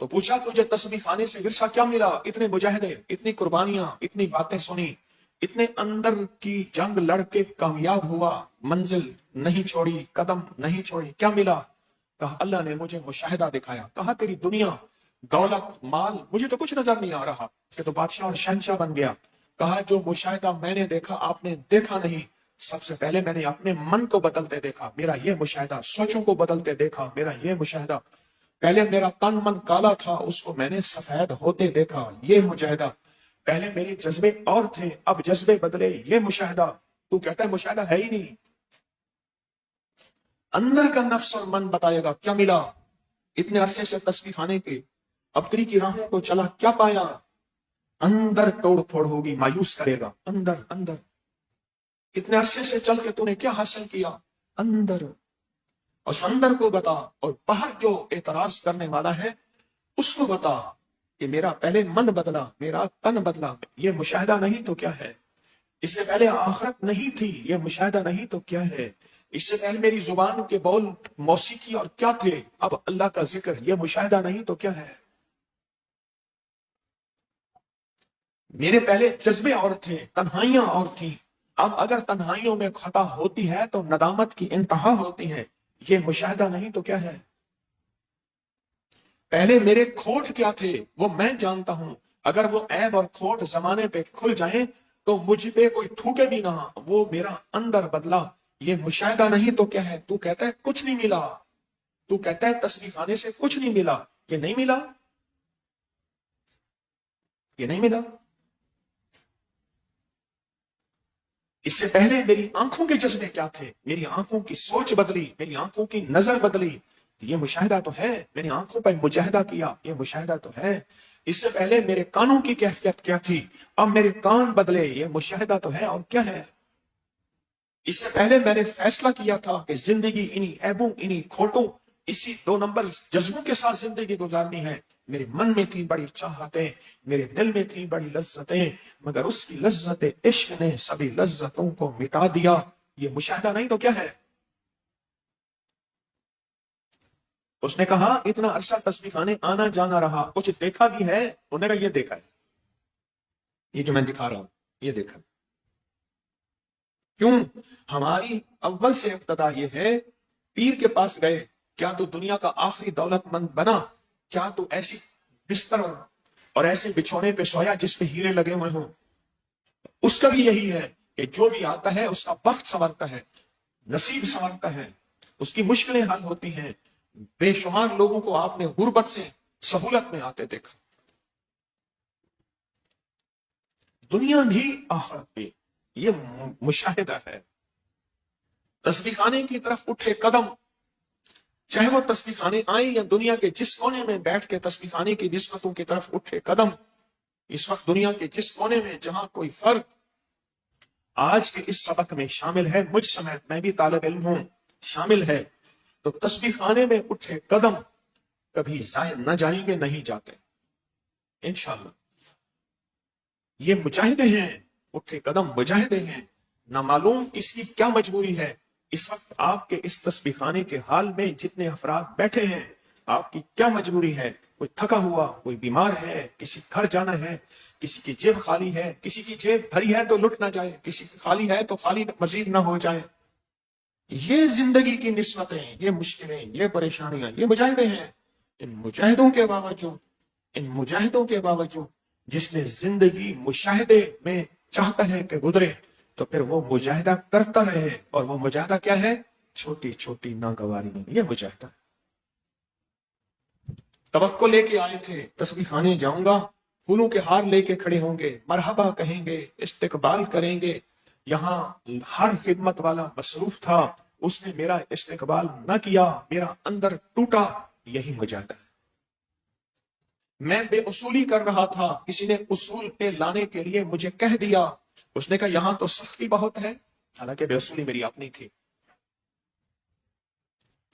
تو پوچھا تجھے تسبیح خانے سے ورثہ کیا ملا؟ اتنے مجاہدے، اتنی قربانیاں، اتنی باتیں سنی، اتنے اندر کی جنگ لڑ کے کامیاب ہوا، منزل نہیں چھوڑی، قدم نہیں چھوڑی، کیا ملا؟ کہا اللہ نے مجھے مشاہدہ دکھایا۔ کہا تیری دنیا، دولت، مال، مجھے تو کچھ نظر نہیں آ رہا کہ تو بادشاہ اور شہنشاہ بن گیا۔ کہا جو مشاہدہ میں نے دیکھا آپ نے دیکھا نہیں، سب سے پہلے میں نے اپنے من کو بدلتے دیکھا، میرا یہ مشاہدہ، سوچوں کو بدلتے دیکھا، میرا یہ مشاہدہ، پہلے میرا تن من کالا تھا اس کو میں نے سفید ہوتے دیکھا، یہ مشاہدہ، پہلے میرے جذبے اور تھے اب جذبے بدلے، یہ مشاہدہ۔ تو کہتا ہے مشاہدہ ہے ہی نہیں، اندر کا نفس اور من بتائے گا کیا ملا؟ اتنے عرصے سے تسبیح خانے کے ابتری کی راہوں کو چلا، کیا پایا؟ اندر توڑ پھوڑ ہوگی، مایوس کرے گا، اندر اندر۔ اتنے عرصے سے چل کے تو نے کیا حاصل کیا؟ اندر۔ اس اندر کو بتا، اور باہر جو اعتراض کرنے والا ہے اس کو بتا کہ میرا پہلے من بدلا، میرا تن بدلا، یہ مشاہدہ نہیں تو کیا ہے؟ اس سے پہلے آخرت نہیں تھی، یہ مشاہدہ نہیں تو کیا ہے؟ اس سے پہلے میری زبان کے بول موسیقی اور کیا تھے، اب اللہ کا ذکر، یہ مشاہدہ نہیں تو کیا ہے؟ میرے پہلے جذبے اور تھے، تنہائیاں اور تھیں، اب اگر تنہائیوں میں خطا ہوتی ہے تو ندامت کی انتہا ہوتی ہے، یہ مشاہدہ نہیں تو کیا ہے؟ پہلے میرے کھوٹ کیا تھے وہ میں جانتا ہوں، اگر وہ عیب اور کھوٹ زمانے پہ کھل جائیں تو مجھ پہ کوئی تھوکے بھی نہ، وہ میرا اندر بدلا، یہ مشاہدہ نہیں تو کیا ہے؟ تو کہتا ہے کچھ نہیں ملا، تو کہتا ہے تسبیح خانے سے کچھ نہیں ملا، یہ نہیں ملا، یہ نہیں ملا۔ اس سے پہلے میری آنکھوں کے جذبے کیا تھے، میری آنکھوں کی سوچ بدلی، میری آنکھوں کی نظر بدلی، یہ مشاہدہ تو ہے، میری آنکھوں پر مجاہدہ کیا، یہ مشاہدہ تو ہے۔ اس سے پہلے میرے کانوں کی کیفیت کیا تھی، اب میرے کان بدلے، یہ مشاہدہ تو ہے، اور کیا ہے؟ اس سے پہلے میں نے فیصلہ کیا تھا کہ زندگی انہی عیبوں، انہی کھوٹوں، اسی دو نمبر جذبوں کے ساتھ زندگی گزارنی ہے، میرے من میں تھی بڑی چاہتیں، میرے دل میں تھی بڑی لذتیں، مگر اس کی لذت عشق نے سبھی لذتوں کو مٹا دیا، یہ مشاہدہ نہیں تو کیا ہے؟ اس نے کہا اتنا عرصہ تسبیح خانے آنا جانا رہا، کچھ دیکھا بھی ہے؟ انہوں نے کہا یہ دیکھا ہے، یہ جو میں دکھا رہا ہوں یہ دیکھا۔ کیوں؟ ہماری اول سے ابتدا یہ ہے، پیر کے پاس گئے، کیا تو دنیا کا آخری دولت مند بنا؟ کیا تو ایسی بستر اور ایسے بچھونے پہ سویا جس پہ ہیرے لگے ہوئے ہوں؟ اس کا بھی یہی ہے کہ جو بھی آتا ہے اس کا وقت سنورتا ہے، نصیب سنورتا ہے، اس کی مشکلیں حل ہوتی ہیں۔ بے شمار لوگوں کو آپ نے غربت سے سہولت میں آتے دیکھا، دنیا بھی آخرت بھی، یہ مشاہدہ ہے۔ تسبیح خانے کی طرف اٹھے قدم، چاہے وہ تسبیح خانے آئیں یا دنیا کے جس کونے میں بیٹھ کے تسبیح خانے کی نسبتوں کی طرف اٹھے قدم، اس وقت دنیا کے جس کونے میں جہاں کوئی فرد آج کے اس سبق میں شامل ہے، مجھ سمیت میں بھی طالب علم ہوں، شامل ہے، تو تسبیح خانے میں اٹھے قدم کبھی ضائع نہ جائیں گے، نہیں جاتے انشاءاللہ۔ یہ مجاہدے ہیں، اٹھے قدم مجاہدے ہیں، نہ معلوم کس کی کیا مجبوری ہے۔ اس وقت آپ کے اس تسبیح خانے کے حال میں جتنے افراد بیٹھے ہیں، آپ کی کیا مجبوری ہے؟ کوئی تھکا ہوا، کوئی بیمار ہے، کسی گھر جانا ہے، کسی کی جیب خالی ہے، کسی کی جیب بھری ہے تو لٹ نہ جائے، کسی کی خالی ہے تو خالی مزید نہ ہو جائے۔ یہ زندگی کی نسبتیں، یہ مشکلیں، یہ پریشانیاں، یہ مجاہدے ہیں۔ ان مجاہدوں کے باوجود جس نے زندگی مشاہدے میں چاہتا ہے کہ گزرے، تو پھر وہ مجاہدہ کرتا رہے، اور وہ مجاہدہ کیا ہے؟ چھوٹی چھوٹی ناگواریاں، یہ مجاہدہ۔ توقع لے کے آئے تھے تسبیح خانے جاؤں گا، پھولوں کے ہار لے کے کھڑے ہوں گے، مرحبا کہیں گے، استقبال کریں گے، یہاں ہر خدمت والا مصروف تھا، اس نے میرا استقبال نہ کیا، میرا اندر ٹوٹا، یہی مجاہدہ ہے۔ میں بے اصولی کر رہا تھا، کسی نے اصول پہ لانے کے لیے مجھے کہہ دیا، اس نے کہا یہاں تو سختی بہت ہے، حالانکہ بے اصولی میری اپنی تھی۔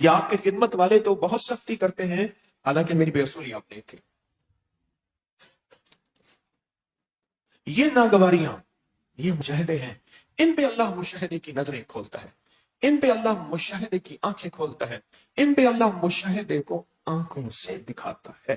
یا آپ کے خدمت والے تو بہت سختی کرتے ہیں، حالانکہ میری بے اصولی اپنی تھی۔ یہ ناگواریاں، یہ مجاہدے ہیں، ان پہ اللہ مشاہدے کی نظریں کھولتا ہے، ان پہ اللہ مشاہدے کی آنکھیں کھولتا ہے، ان پہ اللہ مشاہدے کو آنکھوں سے دکھاتا ہے۔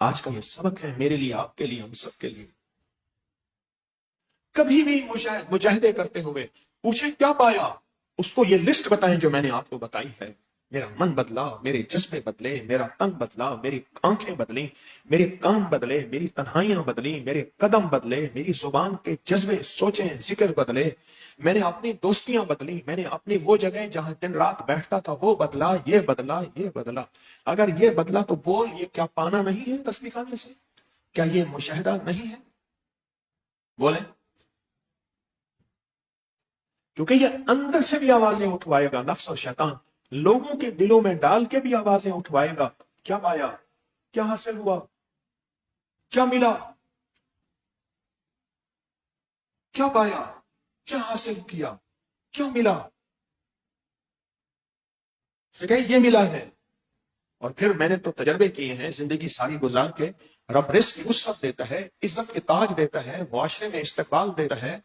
آج کا یہ سبق ہے میرے لیے، آپ کے لیے، ہم سب کے لیے۔ کبھی بھی مجاہدے کرتے ہوئے پوچھیں کیا پایا، اس کو یہ لسٹ بتائیں جو میں نے آپ کو بتائی ہے۔ میرا من بدلا، میرے جذبے بدلے، میرا تن بدلا، میری آنکھیں بدلی، میرے کان بدلے، میری تنہائیاں بدلی، میرے قدم بدلے، میری زبان کے جذبے، سوچیں، ذکر بدلے، میں نے اپنی دوستیاں بدلی، میں نے اپنی وہ جگہ جہاں دن رات بیٹھتا تھا وہ بدلا، یہ بدلا، یہ بدلا۔ اگر یہ بدلا تو بول، یہ کیا پانا نہیں ہے تسبیح خانے سے؟ کیا یہ مشاہدہ نہیں ہے؟ بولیں، کیونکہ یہ اندر سے بھی آوازیں اٹھوائے گا، نفس اور شیطان لوگوں کے دلوں میں ڈال کے بھی آوازیں اٹھوائے گا۔ کیا پایا؟ کیا حاصل ہوا؟ کیا ملا؟ کیا پایا؟ کیا حاصل کیا؟ کیا ملا؟ کہ یہ ملا ہے۔ اور پھر میں نے تو تجربے کیے ہیں زندگی ساری گزار کے، رب رزق کی وسعت دیتا ہے، عزت کے تاج دیتا ہے، معاشرے میں استقبال دیتا ہے،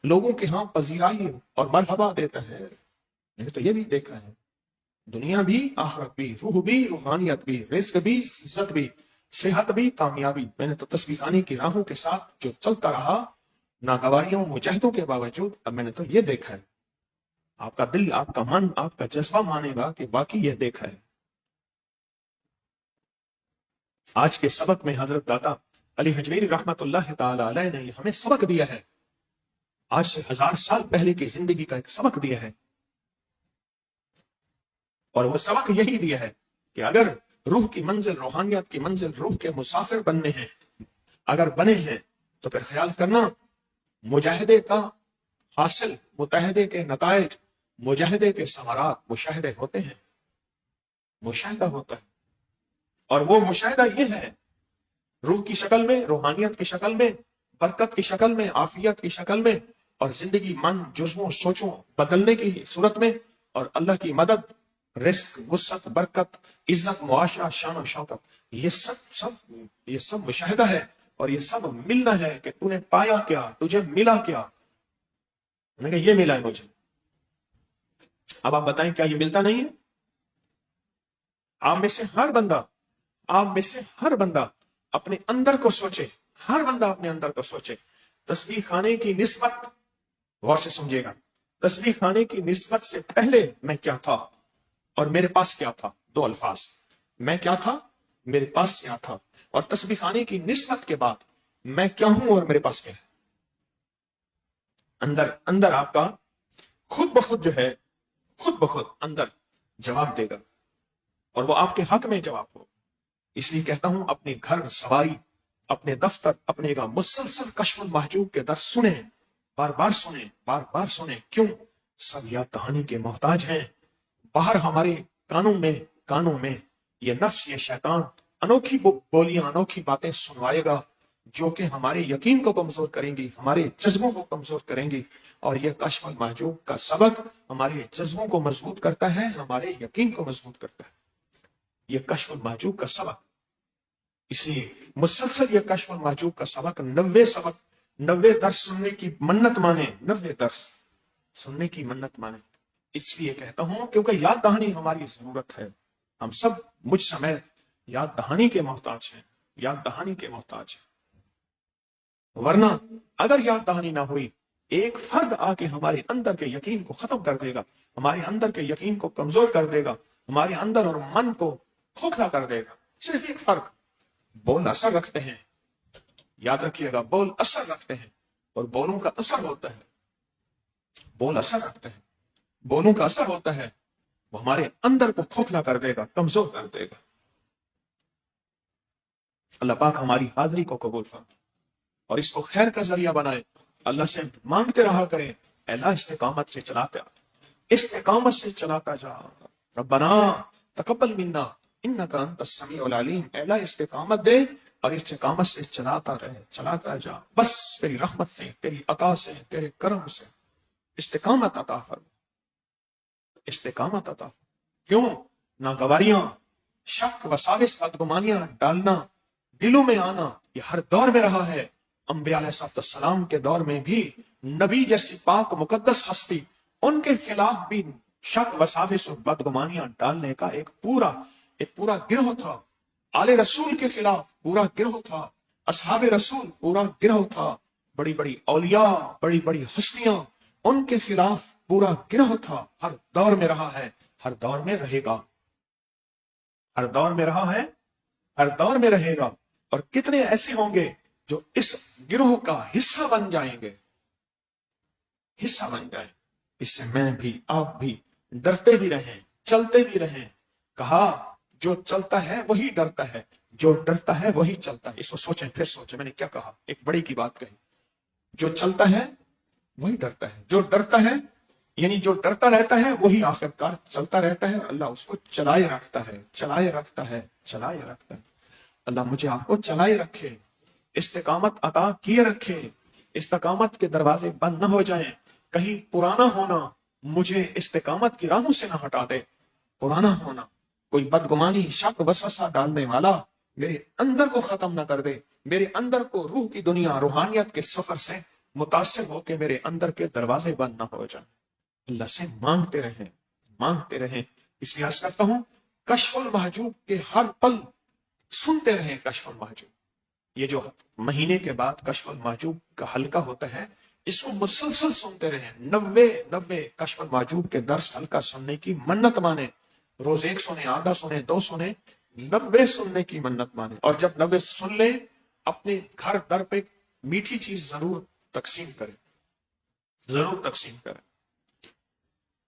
لوگوں کے ہاں پذیرائی اور مرحبا دیتا ہے۔ میں نے تو یہ بھی دیکھا ہے، دنیا بھی، آخرت بھی، روح بھی، روحانیت بھی، رزق بھی، عزت بھی، صحت بھی، کامیابی۔ میں نے تو تسبیح خانے کی راہوں کے ساتھ جو چلتا رہا، ناگواریوں، مجاہدوں کے باوجود، اب میں نے تو یہ دیکھا ہے۔ آپ کا دل، آپ کا من، آپ کا جذبہ مانے گا کہ واقعی یہ دیکھا ہے۔ آج کے سبق میں حضرت داتا علی حجویری رحمت اللہ تعالی علیہ نے ہمیں سبق دیا ہے، آج سے 1000 سال پہلے کی زندگی کا ایک سبق دیا ہے، اور وہ سبق یہی دیا ہے کہ اگر روح کی منزل، روحانیت کی منزل، روح کے مسافر بننے ہیں، اگر بنے ہیں تو پھر خیال کرنا مجاہدے کا حاصل، متحدے کے نتائج، مجاہدے کے ثمرات مشاہدے ہوتے ہیں، مشاہدہ ہوتا ہے۔ اور وہ مشاہدہ یہ ہے، روح کی شکل میں، روحانیت کی شکل میں، برکت کی شکل میں، عافیت کی شکل میں، اور زندگی، من، جذبوں، سوچوں بدلنے کی صورت میں، اور اللہ کی مدد، رزق، وسعت، برکت، عزت، معاشرہ، شان و شوکت، یہ سب مشاہدہ ہے، اور یہ سب ملنا ہے کہ تو نے پایا کیا، تجھے ملا کیا۔ میں نے کہا یہ ملا ہے مجھے۔ اب آپ بتائیں کیا یہ ملتا نہیں ہے؟ آپ میں سے ہر بندہ اپنے اندر کو سوچے، ہر بندہ اپنے اندر کو سوچے۔ تسبیح خانے کی نسبت، غور سے سمجھے گا، تسبیح خانے کی نسبت سے پہلے میں کیا تھا اور میرے پاس کیا تھا؟ دو الفاظ، میں کیا تھا، میرے پاس کیا تھا، اور تسبیح خانے کی نسبت کے بعد میں کیا ہوں اور میرے پاس کیا ہے۔ اندر آپ کا خود بخود جو ہے، خود بخود اندر جواب دے گا، اور وہ آپ کے حق میں جواب ہو۔ اس لیے کہتا ہوں اپنے گھر سواری، اپنے دفتر، اپنے کا مسلسل کشف المحجوب کے درس سنیں، بار بار سنیں، بار بار سنیں۔ کیوں؟ سب یاد دہانی کے محتاج ہیں۔ باہر ہمارے کانوں میں یہ نفس، یہ شیطان انوکھی بولیاں، انوکھی باتیں سنوائے گا جو کہ ہمارے یقین کو کمزور کریں گی، ہمارے جذبوں کو کمزور کریں گی۔ اور یہ کشف المحجوب کا سبق ہمارے جذبوں کو مضبوط کرتا ہے، ہمارے یقین کو مضبوط کرتا ہے، یہ کشف المحجوب کا سبق۔ اس لیے مسلسل یہ کشف المحجوب کا سبق، 90 درس سننے کی منت مانے، 90 درس سننے کی منت مانے۔ اس لیے کہتا ہوں کیونکہ یاد دہانی ہماری ضرورت ہے، ہم سب مجھ سمیت یاد دہانی کے محتاج ہیں، یاد دہانی کے محتاج ہیں۔ ورنہ اگر یاد دہانی نہ ہوئی، ایک فرد آ کے ہمارے اندر کے یقین کو ختم کر دے گا، ہمارے اندر کے یقین کو کمزور کر دے گا، ہمارے اندر اور من کو کھوکھلا کر دے گا۔ صرف ایک فرق، بول اثر رکھتے ہیں، یاد رکھیے گا، بول اثر رکھتے ہیں، اور بولوں کا اثر ہوتا ہے، بول اثر رکھتے ہیں، بولوں کا اثر ہوتا ہے، وہ ہمارے اندر کو کھوکھلا کر دے گا، کمزور کر دے گا۔ اللہ پاک ہماری حاضری کو قبول فرمائے اور اس کو خیر کا ذریعہ بنائے۔ اللہ سے مانگتے رہا کریں، اے اللہ استقامت سے چلاتا جا، ربنا تقبل منا انک انت السمیع العلیم۔ اے اللہ استقامت دے اور استقامت سے چلاتا جا، بس تیری رحمت سے، تیری عطا سے، تیرے کرم سے استقامت عطا فرما، استقامت عطا فرما۔ کیوں؟ ناگواریاں، شک، وساوس، بدگمانیاں ڈالنا، دلوں میں آنا، یہ ہر دور میں رہا ہے۔ انبیاء علیہ السلام کے دور میں بھی نبی جیسی پاک مقدس ہستی، ان کے خلاف بھی شک، وساوس اور بدگمانیاں ڈالنے کا ایک پورا گروہ تھا، آل رسول کے خلاف پورا گروہ تھا، اصحاب رسول پورا گروہ تھا، بڑی بڑی اولیاء، بڑی بڑی ہستیاں، ان کے خلاف پورا گروہ تھا۔ ہر دور میں رہا ہے، ہر دور میں رہے گا، ہر دور میں رہا ہے، ہر دور میں رہے گا۔ اور کتنے ایسے ہوں گے جو اس گروہ کا حصہ بن جائیں گے، حصہ بن جائیں۔ اس سے میں بھی آپ بھی ڈرتے بھی رہیں، چلتے بھی رہیں۔ کہا جو چلتا ہے وہی ڈرتا ہے، جو ڈرتا ہے وہی چلتا ہے۔ اس کو سوچیں، پھر سوچیں میں نے کیا کہا، ایک بڑی کی بات کہی۔ جو چلتا ہے وہی ڈرتا ہے، جو ڈرتا ہے یعنی جو ڈرتا رہتا ہے وہی آخرکار چلتا رہتا ہے، اللہ اس کو چلائے رکھتا ہے، چلائے رکھتا ہے، چلائے رکھتا ہے۔ اللہ مجھے آپ کو چلائے رکھے، استقامت عطا کیے رکھے، استقامت کے دروازے بند نہ ہو جائیں، کہیں پرانا ہونا مجھے استقامت کی راہوں سے نہ ہٹا دے۔ پرانا ہونا، کوئی بدگمانی، شک، وسوسہ ڈالنے والا میرے اندر کو ختم نہ کر دے، میرے اندر کو روح کی دنیا، روحانیت کے سفر سے متاثر ہو کے میرے اندر کے دروازے بند نہ ہو جائیں۔ اللہ سے مانگتے رہیں، مانگتے رہیں۔ اس لیے عرض کرتا ہوں کشف المحجوب کے ہر پل سنتے رہیں، کشف المحجوب، یہ جو مہینے کے بعد کشف المحجوب کا حلقہ ہوتا ہے اس کو مسلسل سنتے رہیں۔ 90 کشف المحجوب کے درس حلقہ سننے کی منت مانے، روز 1 سنے، آدھا سنے، 2 سنے، 90 سننے کی منت مانے۔ اور جب 90 سن لیں اپنے گھر در پہ میٹھی چیز ضرور تقسیم کریں، ضرور تقسیم کریں۔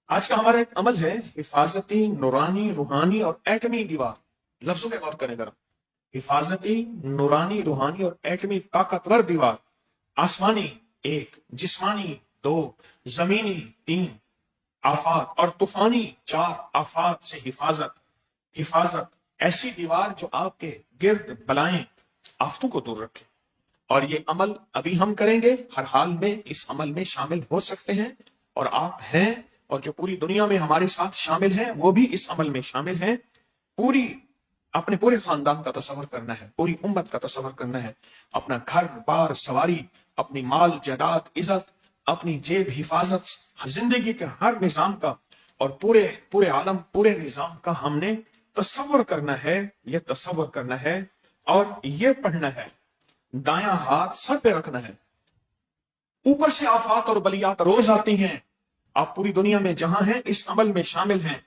آج کا ہمارا ایک عمل ہے حفاظتی، نورانی، روحانی اور ایٹمی دیوار۔ لفظوں پہ غور کریں ذرا، حفاظتی، نورانی، روحانی اور ایٹمی طاقتور دیوار۔ آسمانی 1، جسمانی 2، زمینی 3، آفات اور طوفانی 4۔ آفات سے حفاظت، حفاظت ایسی دیوار جو آپ کے گرد بلائیں، آفتوں کو دور رکھے۔ اور یہ عمل ابھی ہم کریں گے، ہر حال میں اس عمل میں شامل ہو سکتے ہیں، اور آپ ہیں، اور جو پوری دنیا میں ہمارے ساتھ شامل ہیں وہ بھی اس عمل میں شامل ہیں۔ اپنے پورے خاندان کا تصور کرنا ہے، پوری امت کا تصور کرنا ہے، اپنا گھر بار سواری، اپنی مال جائیداد عزت، اپنی جیب حفاظت، زندگی کے ہر نظام کا اور پورے عالم، پورے نظام کا ہم نے تصور کرنا ہے، یہ تصور کرنا ہے اور یہ پڑھنا ہے۔ دایاں ہاتھ سر پہ رکھنا ہے۔ اوپر سے آفات اور بلیات روز آتی ہیں، آپ پوری دنیا میں جہاں ہیں اس عمل میں شامل ہیں۔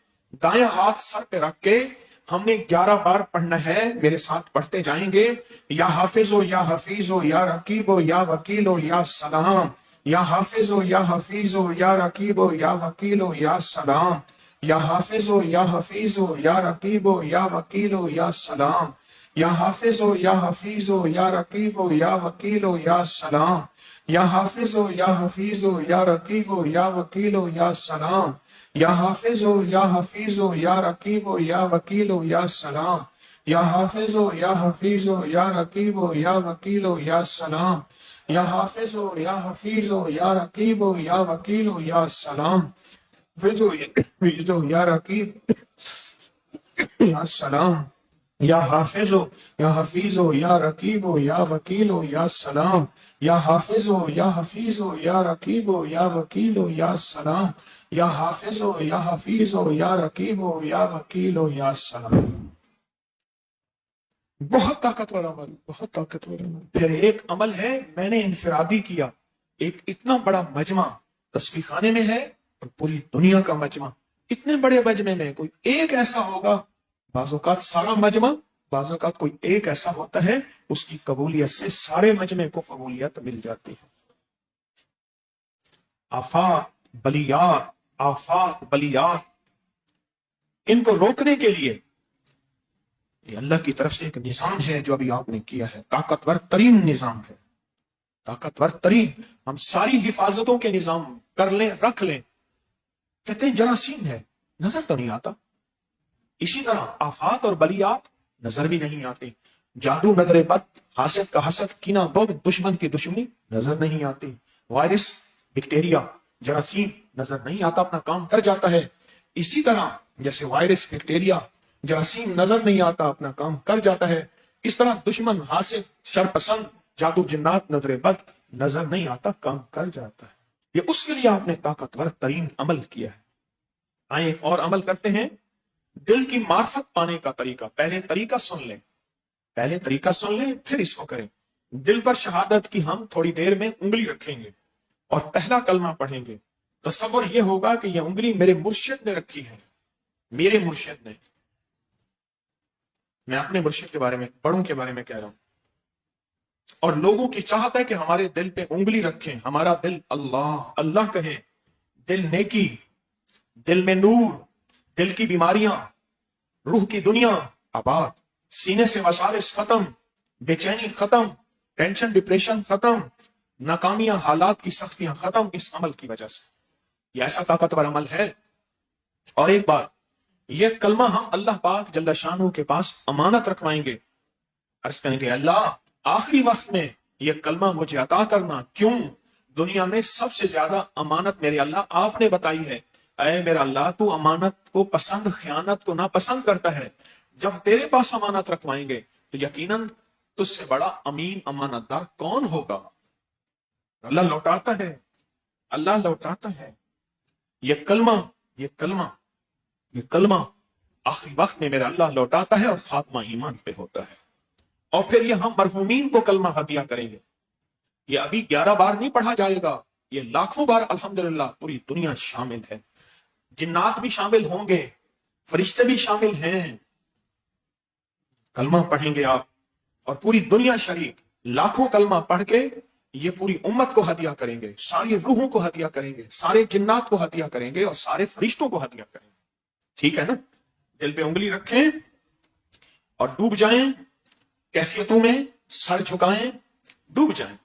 دایاں ہاتھ سر پہ رکھ کے ہم نے 11 بار پڑھنا ہے، میرے ساتھ پڑھتے جائیں گے۔ یا حافظ ہو، یا حفیظ ہو، یا رقیب ہو، یا وکیل ہو، یا سلام۔ یا حافظ ہو، یا حفیظ ہو، یا رقیب ہو، یا وکیل ہو، یا سلام۔ یا حافظ ہو، یا حفیظ ہو، یا رقیب ہو، یا وکیل ہو، یا سلام۔ یا حافظ ہو، یا حفیظ ہو، یا رقیب ہو، یا وکیل ہو، یا سلام۔ یا حافظ ہو، یا حفیظ ہو، یا رقیب ہو، یا وکیل ہو، یا سلام۔ یا حافظ ہو، یا حفیظ ہو، یا رقیب ہو، یا وکیل ہو، یا سلام۔ یا حافظ ہو، یا حفیظ ہو، یا رقیب ہو، یا وکیل ہو، یا سلام۔ یا حافظ ہو، یا حفیظ ہو، یا رقیب ہو، یا وکیل ہو، یا سلام۔ یا رقیب یا سلام۔ یا حافظ ہو، یا حفیظ ہو، یا رقیب ہو، یا وکیل ہو، یا سلام۔ یا حافظ ہو، یا حفیظ ہو، یا رقیب ہو، یا وکیل ہو، یا سلام۔ یا حافظ ہو، یا حفیظ ہو، یا رقیب ہو، یا وکیل ہو، یا سلام۔ بہت طاقتور عمل، بہت طاقتور عمل۔ پھر ایک عمل ہے میں نے انفرادی کیا، ایک اتنا بڑا مجمع تسبیح خانے میں ہے اور پوری دنیا کا مجمع، اتنے بڑے مجمع میں کوئی ایک ایسا ہوگا، بعض اوقات سارا مجمع، بعض اوقات کوئی ایک ایسا ہوتا ہے اس کی قبولیت سے سارے مجمع کو قبولیت مل جاتی ہے۔ آفات بلیات ان کو روکنے کے لیے یہ اللہ کی طرف سے ایک نظام ہے جو ابھی آپ نے کیا ہے، طاقتور ترین نظام ہے، طاقتور ترین۔ ہم ساری حفاظتوں کے نظام کر لیں، رکھ لیں، کہتے ہیں جراثیم ہے، نظر تو نہیں آتا۔ اسی طرح آفات اور بلیات نظر بھی نہیں آتی، جادو، نظر بد، حاسد کا حسد، کینہ بغض، دشمن کی دشمنی نظر نہیں آتی، وائرس، بیکٹیریا، جراثیم نظر نہیں آتا، اپنا کام کر جاتا ہے۔ اسی طرح جیسے وائرس، بیکٹیریا، جراثیم نظر نہیں آتا، اپنا کام کر جاتا ہے، اس طرح دشمن، حاسد، شرپسند، جادو، جنات، نظر بد نظر نہیں آتا، کام کر جاتا ہے۔ یہ اس کے لیے آپ نے طاقتور ترین عمل کیا ہے۔ آئیں ایک اور عمل کرتے ہیں، دل کی معرفت پانے کا طریقہ۔ پہلے طریقہ سن لیں، پہلے طریقہ سن لیں پھر اس کو کریں. دل پر شہادت کی ہم تھوڑی دیر میں انگلی رکھیں گے اور پہلا کلمہ پڑھیں گے. تصور یہ ہوگا کہ یہ انگلی میرے مرشد نے رکھی ہے. میرے مرشد نے. میں اپنے مرشد کے بارے میں، بڑوں کے بارے میں کہہ رہا ہوں. اور لوگوں کی چاہت ہے کہ ہمارے دل پہ انگلی رکھیں. ہمارا دل اللہ اللہ کہے. دل نیکی، دل میں نور، دل کی بیماریاں، روح کی دنیا آباد، سینے سے وساوس ختم، بے چینی ختم، ٹینشن ڈپریشن ختم، ناکامیاں، حالات کی سختیاں ختم اس عمل کی وجہ سے. یہ ایسا طاقتور عمل ہے. اور ایک بات، یہ کلمہ ہم اللہ پاک جل شانہ کے پاس امانت رکھوائیں گے. عرض کریں گے اللہ آخری وقت میں یہ کلمہ مجھے عطا کرنا. کیوں؟ دنیا میں سب سے زیادہ امانت میرے اللہ آپ نے بتائی ہے. اے میرا اللہ تو امانت کو پسند، خیانت کو ناپسند کرتا ہے. جب تیرے پاس امانت رکھوائیں گے تو یقیناً تجھ سے بڑا امین امانت دار کون ہوگا؟ اللہ لوٹاتا ہے، اللہ لوٹاتا ہے. یہ کلمہ آخری وقت میں میرا اللہ لوٹاتا ہے اور خاتمہ ایمان پہ ہوتا ہے. اور پھر یہ ہم مرحومین کو کلمہ ہدیہ کریں گے. یہ ابھی 11 بار نہیں پڑھا جائے گا، یہ لاکھوں بار الحمدللہ پوری دنیا شامل ہے. جنات بھی شامل ہوں گے، فرشتے بھی شامل ہیں. کلمہ پڑھیں گے آپ اور پوری دنیا شریک لاکھوں کلمہ پڑھ کے یہ پوری امت کو ہدیہ کریں گے. ساری روحوں کو ہدیہ کریں گے، سارے جنات کو ہدیہ کریں گے اور سارے فرشتوں کو ہدیہ کریں گے. ٹھیک ہے نا؟ دل پہ انگلی رکھیں اور ڈوب جائیں کیفیتوں میں. سر جھکائیں، ڈوب جائیں،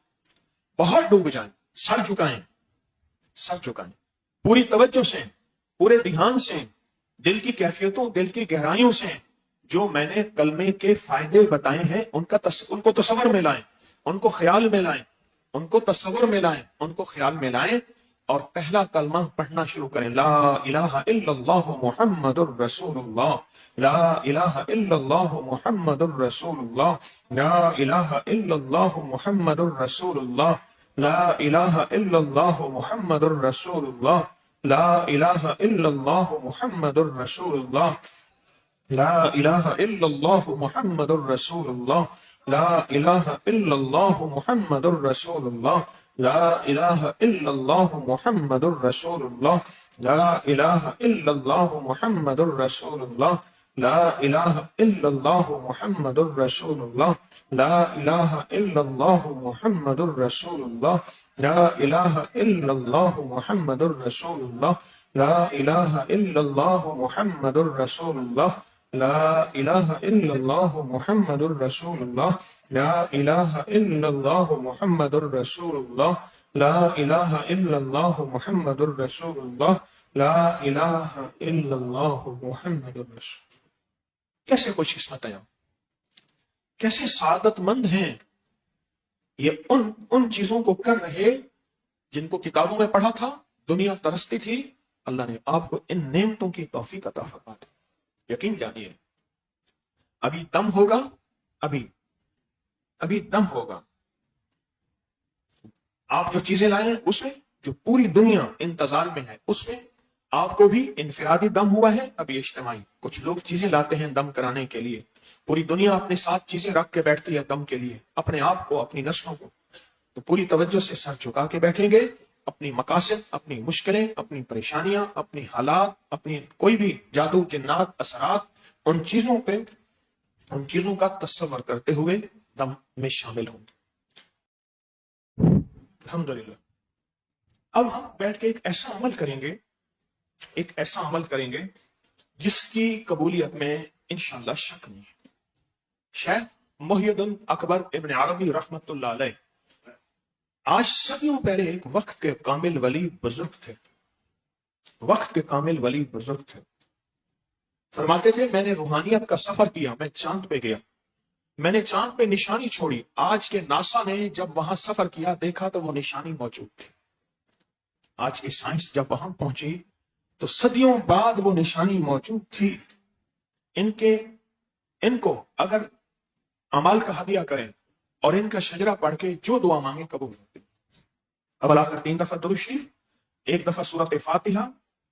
بہت ڈوب جائیں. سر جھکائیں پوری توجہ سے، پورے دھیان سے، دل کی کیفیتوں، دل کی گہرائیوں سے. جو میں نے کلمے کے فائدے بتائے ہیں ان کو تصور میں لائیں، ان کو خیال میں لائیں، ان کو تصور میں لائیں، ان کو خیال میں لائیں اور پہلا کلمہ پڑھنا شروع کریں. لا الہ الا اللہ محمد الرسول اللہ. لا الہ الا اللہ محمد الرسول اللہ. لا الہ الا اللہ محمد الرسول اللہ. لا الہ الا اللہ محمد الرسول اللہ. لا الہ الا اللہ محمد الرسول اللہ. لا الہ الا اللہ محمد الرسول اللہ. لا الہ الا اللہ محمد الرسول اللہ. لا الہ الا اللہ محمد الرسول اللہ. لا الہ الا اللہ محمد الرسول اللہ. لا الہ الا اللہ محمد الرسول اللہ. لا الہ الا اللہ محمد الرسول اللہ. لا الہ الا اللہ محمد الرسول اللہ. لا الہ الا اللہ محمد الرسول اللہ. لا الہ الا اللہ محمد الرسول اللہ. لا الہ الا اللہ محمد الرسول اللہ. لا الہ الا اللہ محمد الرسول اللہ. لا الہ الا اللہ محمد الرسول. کیسے خوش قسمت ہیں، کیسے سعادت مند ہیں. یہ ان چیزوں کو کر رہے جن کو کتابوں میں پڑھا تھا، دنیا ترستی تھی. اللہ نے آپ کو ان نعمتوں کی توفیق عطا فرما دی. یقین جانیے ابھی دم ہوگا، ابھی دم ہوگا. آپ جو چیزیں لائیں اس میں، جو پوری دنیا انتظار میں ہے اس میں آپ کو بھی انفرادی دم ہوا ہے، ابھی اجتماعی. کچھ لوگ چیزیں لاتے ہیں دم کرانے کے لیے. پوری دنیا اپنے ساتھ چیزیں رکھ کے بیٹھتی ہے دم کے لیے، اپنے آپ کو، اپنی نسلوں کو. تو پوری توجہ سے سر جھکا کے بیٹھیں گے. اپنی مقاصد، اپنی مشکلیں، اپنی پریشانیاں، اپنی حالات، اپنی کوئی بھی جادو، جنات، اثرات، ان چیزوں کا تصور کرتے ہوئے دم میں شامل ہوں گے. الحمدللہ. اب ہم بیٹھ کے ایک ایسا عمل کریں گے جس کی قبولیت میں انشاءاللہ شک نہیں ہے. شیخ محی الدین اکبر ابن عربی رحمت اللہ علیہ آج صدیوں پہلے ایک وقت کے کامل ولی بزرگ تھے. فرماتے تھے میں نے روحانیت کا سفر کیا، میں چاند پہ گیا، میں نے چاند پہ نشانی چھوڑی. آج کے ناسا نے جب وہاں سفر کیا دیکھا تو وہ نشانی موجود تھی. آج کی سائنس جب وہاں پہنچی تو صدیوں بعد وہ نشانی موجود تھی. ان کو اگر اعمال کا ہدیہ کریں اور ان کا شجرہ پڑھ کے جو دعا مانگے قبول ہوتی. اب آخر 3 دفعہ درود شریف، 1 دفعہ سورۃ فاتحہ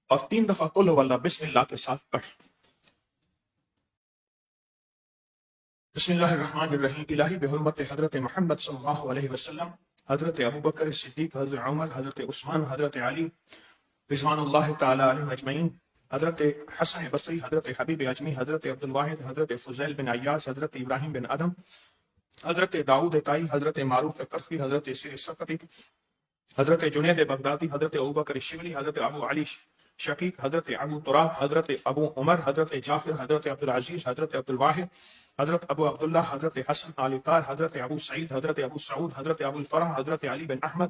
اور 3 دفعہ قل هو اللہ بسم اللہ کے ساتھ پڑھ. بسم اللہ الرحمن الرحیم. الہی بحرمت حضرت محمد صلی اللہ علیہ وسلم، حضرت ابوبکر صدیق، حضرت عمر، حضرت عثمان، حضرت علی رضوان اللہ تعالی علیہم اجمعین، حضرت حسن بصری، حضرت حبیب اجمی، حضرت عبد الواحد، حضرت فضیل بن عیاس، حضرت ابراہیم بن ادم، حضرت داؤد طائی، حضرت معروف کرخی، حضرت سیر سقطی، حضرت جنید بغدادی، حضرت ابوبکر شبلی، حضرت ابو علی شقیق، حضرت ابو تراب، حضرت ابو عمر، حضرت جعفر، حضرت عبد العزیز، حضرت عبد الواحد، حضرت ابو عبداللہ، حضرت حسن آل طاہر، حضرت ابو سعید، حضرت ابو سعود، حضرت ابو الفرح، حضرت علی بن احمد،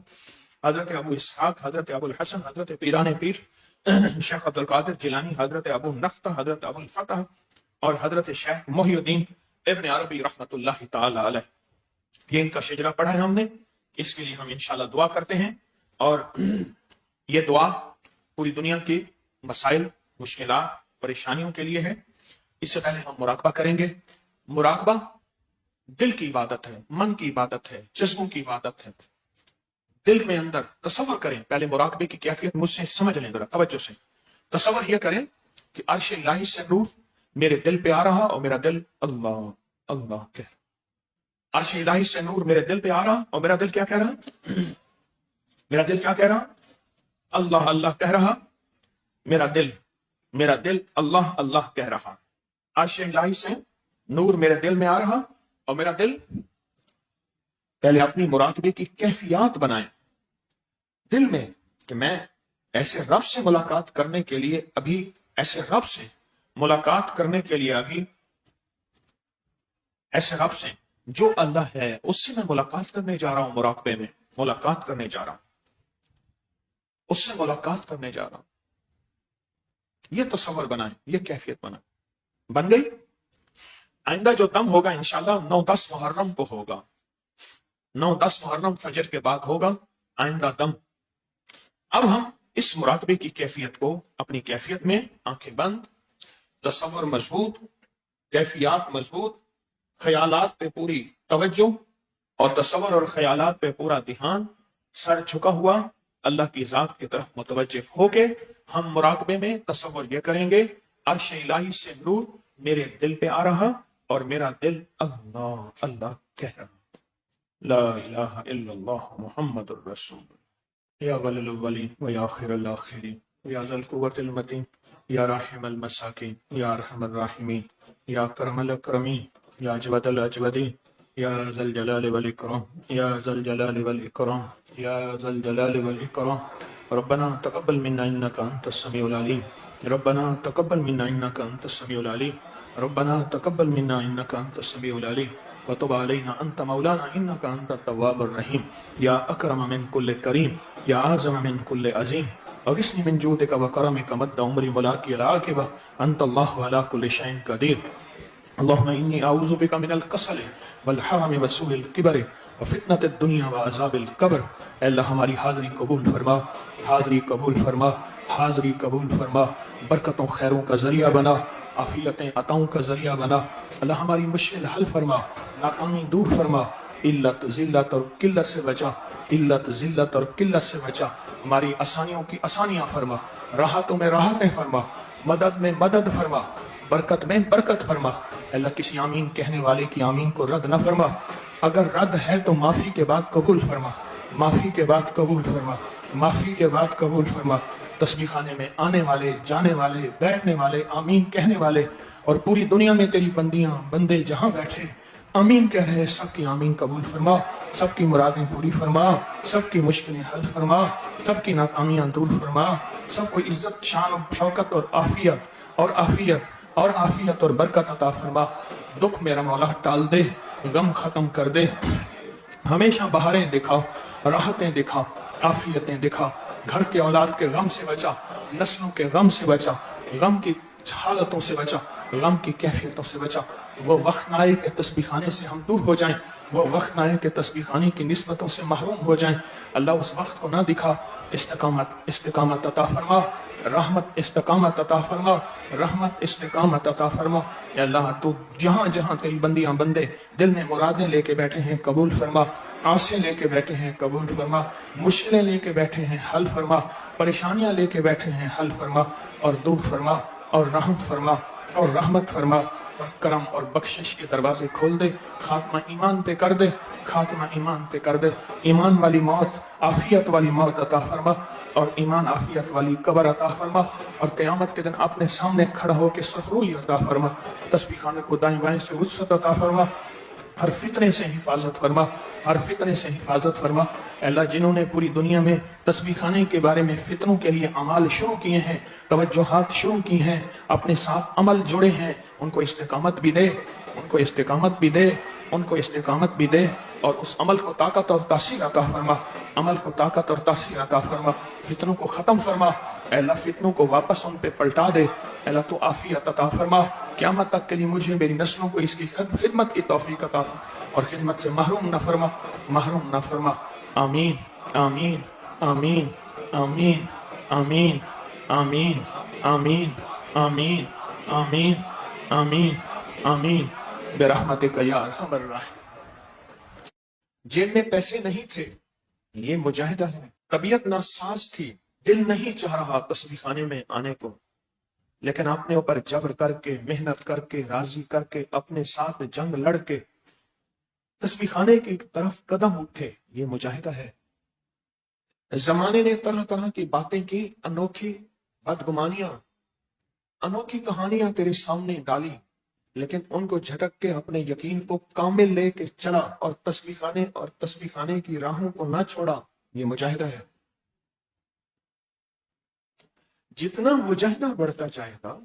حضرت ابو اسحاق، حضرت ابو الحسن، حضرت پیران پیر شیخ عبد القادر جیلانی، حضرت ابو نفتح، حضرت ابو الفتح اور حضرت شیخ محی الدین ابن عربی رحمۃ اللہ تعالی علیہ. یہ ان کا شجرہ پڑھا ہے ہم نے، اس کے لیے ہم انشاءاللہ دعا کرتے ہیں. اور یہ دعا پوری دنیا کے مسائل، مشکلات، پریشانیوں کے لیے ہے. اس سے پہلے ہم مراقبہ کریں گے. مراقبہ دل کی عبادت ہے، من کی عبادت ہے، جذبوں کی عبادت ہے. دل میں اندر تصور کریں. پہلے مراقبے کی کیفیت مجھ سے سمجھ لیں ذرا توجہ سے. تصور یہ کریں کہ عرش الہی سے نور میرے دل پہ آ رہا اور میرا دل اللہ اللہ کہہ رہا. عرش الہی سے نور میرے دل پہ آ رہا اور میرا دل کیا کہہ رہا؟ میرا دل کیا کہہ رہا؟ اللہ اللہ کہہ رہا. میرا دل اللہ اللہ کہہ رہا. عرش الہی سے نور میرے دل میں آ رہا اور میرا دل. پہلے اپنی مراقبے کی کیفیات بنائیں دل میں کہ میں ایسے رب سے ملاقات کرنے کے لیے ابھی ایسے رب سے جو اللہ ہے اس سے میں ملاقات کرنے جا رہا ہوں. مراقبے میں ملاقات کرنے جا رہا ہوں، اس سے ملاقات کرنے جا رہا ہوں. یہ تصور بنائیں، یہ کیفیت بنائیں. بن گئی؟ آئندہ جو دم ہوگا انشاءاللہ 9-10 محرم کو ہوگا. 9-10 محرم فجر کے بعد ہوگا آئندہ دم. اب ہم اس مراقبے کی کیفیت کو اپنی کیفیت میں آنکھیں بند، تصور مضبوط، کیفیات مضبوط، خیالات پہ پوری توجہ اور تصور اور خیالات پہ پورا دھیان، سر جھکا ہوا اللہ کی ذات کی طرف متوجہ ہو کے ہم مراقبے میں تصور یہ کریں گے عرش الہی سے نور میرے دل پہ آ رہا اور میرا دل اللہ اللہ کہہ رہا. لا الہ الا اللہ محمد الرسول. یا ولی الاولین و یا آخر الاخرین یا ذا القوة المتین یا راحم المساکین یا ارحم الراحمین یا کرم الاکرمین یا اجود الاجودین یا ذا الجلال والاکرام یا ذا الجلال والاکرام یا ذا الجلال والاکرام. ربنا تقبل منا انك انت السميع العليم. ربنا تقبل منا انك انت السميع العليم. ربنا تقبل منا انك انت السميع العليم وتب علينا انت مولانا انك انت التواب الرحيم. يا اكرم من كل كريم يا اعظم من كل عظيم اغثني من جودك وكرمك مد عمري ملاقي العاقبه انت الله على كل شيء قدير. اللهم اني اعوذ بك من الكسل والحرم وسوء الكبر وفتنة الدنیا وعذاب القبر. اے اللہ ہماری حاضری قبول فرما، حاضری قبول فرما، حاضری قبول فرما. برکتوں خیروں کا ذریعہ بنا، عافیتیں عطاؤں کا ذریعہ بنا. اللہ ہماری مشکل حل فرما، ناکامی دور فرما. علت ذلت اور قلت سے بچا، علت ذلت اور قلت سے بچا. ہماری آسانیوں کی آسانیاں فرما، راحتوں میں راحتیں فرما، مدد میں مدد فرما، برکت میں برکت فرما. اللہ کسی آمین کہنے والے کی آمین کو رد نہ فرما. اگر رد ہے تو معافی کے بعد قبول فرما، معافی کے بعد قبول فرما، معافی کے بعد قبول فرما. تسبیح خانے میں آنے والے، جانے والے، بیٹھنے والے، آمین کہنے والے اور پوری دنیا میں تیری بندیاں بندے جہاں بیٹھے آمین کہہ رہے، سب کی آمین قبول فرما. سب کی مرادیں پوری فرما، سب کی مشکلیں حل فرما، سب کی ناکامیاں دور فرما. سب کو عزت، شان و شوکت اور عافیت اور عافیت اور عافیت اور برکت عطا فرما. دکھ میرا مولا ٹال دے، غم ختم کر دے. ہمیشہ بہاریں دکھا، راحتیں دکھا، عافیتیں دکھا. گھر کے اولاد کے غم سے بچا، نسلوں کے غم سے بچا، غم کی حالتوں سے بچا، غم کی کیفیتوں سے بچا. وہ وقت نہ آئے کہ تسبیح خانے سے ہم دور ہو جائیں، وہ وقت نہ آئے کہ تسبیح خانے کی نسبتوں سے محروم ہو جائیں. اللہ اس وقت کو نہ دکھا. استقامت عطا فرما، رحمت استقامت عطا فرما، رحمت استقامت عطا فرما. اے اللہ تو جہاں جہاں تیری بندیاں بندے دل میں مرادیں لے کے بیٹھے ہیں قبول فرما، آسیں لے کے بیٹھے ہیں قبول فرما، مشکلیں لے کے بیٹھے ہیں حل فرما، پریشانیاں لے کے بیٹھے ہیں حل فرما اور دور فرما اور رحم فرما اور رحمت فرما اور کرم اور بخشش کے دروازے کھول دے، خاتمہ ایمان پہ کر دے، خاتمہ ایمان پہ کر دے، ایمان والی موت، عافیت والی موت عطا فرما، اور ایمان عافیت والی قبر عطا فرما، اور قیامت کے دن اپنے سامنے کھڑا ہو کے سرخروئی عطا فرما، تسبیح خانے کو دائیں بائیں سے وسعت عطا فرما، ہر فتنے سے حفاظت فرما، ہر فتنے سے حفاظت فرما۔ اے اللہ، جنہوں نے پوری دنیا میں تسبیح خانے کے بارے میں فتنوں کے لیے اعمال شروع کیے ہیں، توجہات شروع کی ہیں، اپنے ساتھ عمل جڑے ہیں، ان کو استقامت بھی دے، ان کو استقامت بھی دے، ان کو استقامت بھی دے، اور اس عمل کو طاقت اور تاثیر عطا فرما، عمل کو طاقت اور تاثیر عطا فرما، فتنوں کو ختم فرما۔ اے اللہ، فتنوں کو واپس ان پہ پلٹا دے۔ اے اللہ، تو عافیت عطا فرما، قیامت تک کے لیے مجھے میری نسلوں کو اس کی خدمت کی توفیق عطا فرما، اور خدمت سے محروم نہ فرما، محروم نہ فرما۔ آمین آمین آمین آمین آمین آمین آمین آمین آمین آمین آمین برحمتک یا ارحم الراحمین۔ جیب میں پیسے نہیں تھے، یہ مجاہدہ ہے۔ طبیعت ناساز تھی، دل نہیں چاہ رہا تسبیح خانے میں آنے کو، لیکن اپنے اوپر جبر کر کے، محنت کر کے، راضی کر کے، اپنے ساتھ جنگ لڑ کے تسبیح خانے کی طرف قدم اٹھے، یہ مجاہدہ ہے۔ زمانے نے طرح طرح کی باتیں کی، انوکھی بدگمانیاں، انوکھی کہانیاں تیرے سامنے ڈالی، لیکن ان کو جھٹک کے اپنے یقین کو کامل لے کے چلا، اور تسبیح خانے کی راہوں کو نہ چھوڑا، یہ مجاہدہ ہے۔ جتنا مجاہدہ بڑھتا جائے گا،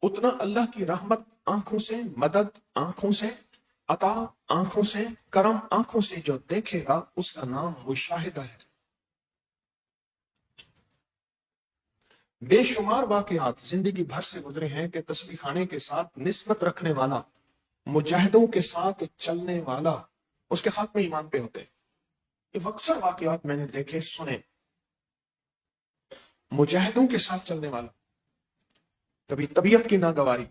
اتنا اللہ کی رحمت آنکھوں سے، مدد آنکھوں سے، عطا آنکھوں سے، کرم آنکھوں سے جو دیکھے گا، اس کا نام مشاہدہ ہے۔ بے شمار واقعات زندگی بھر سے گزرے ہیں کہ تسبیح خانے کے ساتھ نسبت رکھنے والا، مجاہدوں کے ساتھ چلنے والا، اس کے خاتمے ایمان پہ ہوتے ہیں۔ یہ اکثر واقعات میں نے دیکھے، سنے۔ مجاہدوں کے ساتھ چلنے والا، کبھی طبیعت کی ناگواری،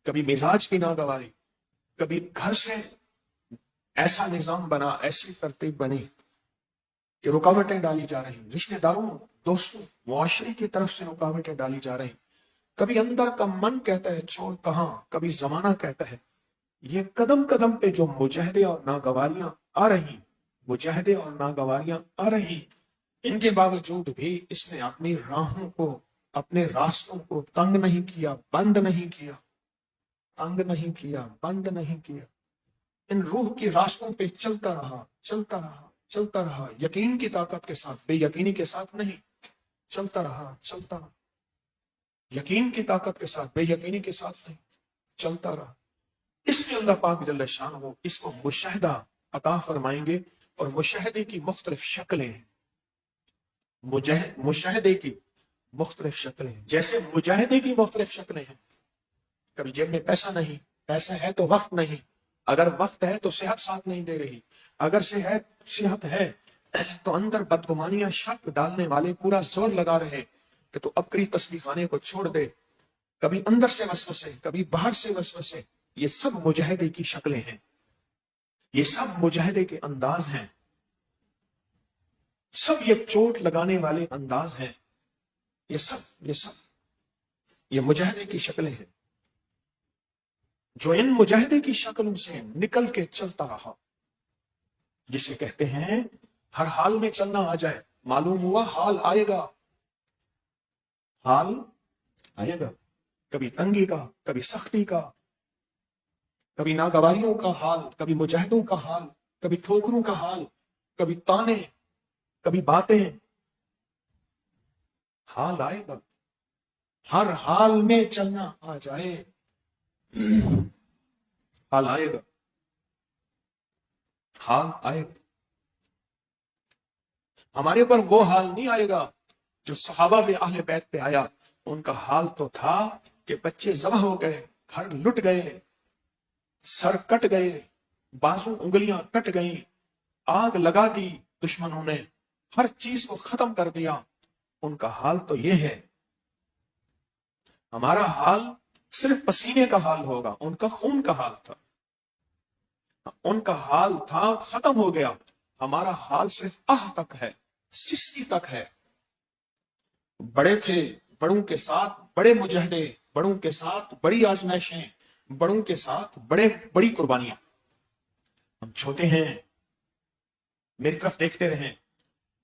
کبھی مزاج کی ناگواری، کبھی گھر سے ایسا نظام بنا، ایسی ترتیب بنی کہ رکاوٹیں ڈالی جا رہی، رشتہ داروں، دوستوں، معاشرے کی طرف سے رکاوٹیں ڈالی جا رہی، کبھی اندر کا من کہتا ہے چھوڑ کہاں، کبھی زمانہ کہتا ہے۔ یہ قدم قدم پہ جو مجاہدے اور ناگواریاں آ رہی، مجاہدے اور ناگواریاں آ رہی، ان کے باوجود بھی اس نے اپنی راہوں کو، اپنے راستوں کو تنگ نہیں کیا، بند نہیں کیا، تنگ نہیں کیا، بند نہیں کیا۔ ان روح کی راستوں پہ چلتا رہا، چلتا رہا، چلتا رہا، یقین کی طاقت کے ساتھ، بے یقینی کے ساتھ نہیں، چلتا رہا، چلتا رہا، یقین کی طاقت کے ساتھ، بے یقینی کے ساتھ نہیں، چلتا رہا۔ اس میں اللہ پاک جل شانہ اس کو مشاہدہ عطا فرمائیں گے، اور مشاہدے کی مختلف شکلیں ہیں، مشاہدے کی مختلف شکلیں ہیں۔ جیسے مجاہدے کی مختلف شکلیں ہیں، کبھی جیب میں پیسہ نہیں، پیسہ ہے تو وقت نہیں، اگر وقت ہے تو صحت ساتھ نہیں دے رہی، اگر صحت ہے تو اندر بدگمانیاں، شک ڈالنے والے پورا زور لگا رہے کہ تو اب کری تسبیح خانے کو چھوڑ دے، کبھی اندر سے وسوسے، کبھی باہر سے وسوسے۔ یہ سب مجاہدے کی شکلیں ہیں، یہ سب مجاہدے کے انداز ہیں، سب یہ چوٹ لگانے والے انداز ہیں، یہ سب یہ مجاہدے کی شکلیں ہیں۔ جو ان مجاہدے کی شکلوں سے نکل کے چلتا رہا، جسے کہتے ہیں ہر حال میں چلنا آ جائے، معلوم ہوا حال آئے گا، حال آئے گا، کبھی تنگی کا، کبھی سختی کا، کبھی ناگواریوں کا حال، کبھی مجاہدوں کا حال، کبھی ٹھوکروں کا حال، کبھی تانے، کبھی باتیں، حال آئے گا، ہر حال میں چلنا آ جائے، حال آئے گا، حال آئے گا۔ ہمارے اوپر وہ حال نہیں آئے گا جو صحابہ میں اہل بیت پہ آیا۔ ان کا حال تو تھا کہ بچے ذبح ہو گئے، گھر لٹ گئے، سر کٹ گئے، بازو انگلیاں کٹ گئیں، آگ لگا دی دشمنوں نے، ہر چیز کو ختم کر دیا۔ ان کا حال تو یہ ہے۔ ہمارا حال صرف پسینے کا حال ہوگا، ان کا خون کا حال تھا، ان کا حال تھا ختم ہو گیا۔ ہمارا حال صرف تک ہے، سستی تک ہے۔ بڑے تھے، بڑوں کے ساتھ بڑے مجاہدے، بڑوں کے ساتھ بڑی آزمائشیں، بڑوں کے ساتھ بڑی قربانیاں. ہم چھوٹے ہیں، میری طرف دیکھتے رہیں،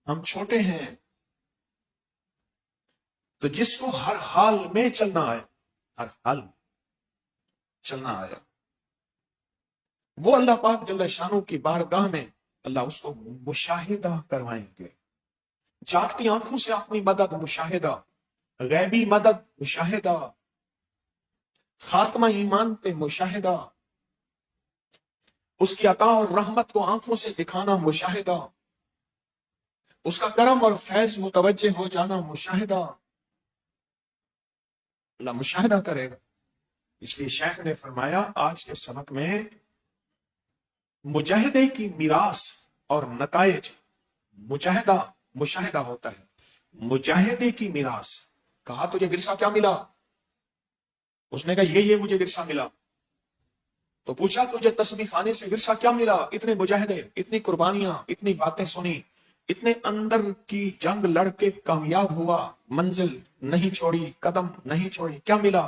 ہم چھوٹے ہیں. تو جس کو ہر حال میں چلنا آئے، ہر حال میں چلنا آیا، وہ اللہ پاک جل شانہ کی بارگاہ میں اللہ اس کو مشاہدہ کروائیں گے. جاگتی آنکھوں سے اپنی مدد مشاہدہ، غیبی مدد مشاہدہ، خاتمہ ایمان پہ مشاہدہ، اس کی عطا اور رحمت کو آنکھوں سے دکھانا مشاہدہ، اس کا کرم اور فیض متوجہ ہو جانا مشاہدہ. اللہ مشاہدہ کرے گا. اس لیے شیخ نے فرمایا آج کے سبق میں مجاہدے کی میراث اور نتائج. مشاہدہ ہوتا ہے. مجاہدے کی میراث. کہا تجھے ورثہ کیا ملا؟ اس نے کہا یہ مجھے ورثہ ملا. تو پوچھا تجھے تسبیح خانے سے ورثہ کیا ملا؟ اتنے مجاہدے، اتنی قربانیاں، اتنی باتیں سنی، اتنے اندر کی جنگ لڑ کے کامیاب ہوا، منزل نہیں چھوڑی، قدم نہیں چھوڑی، کیا ملا؟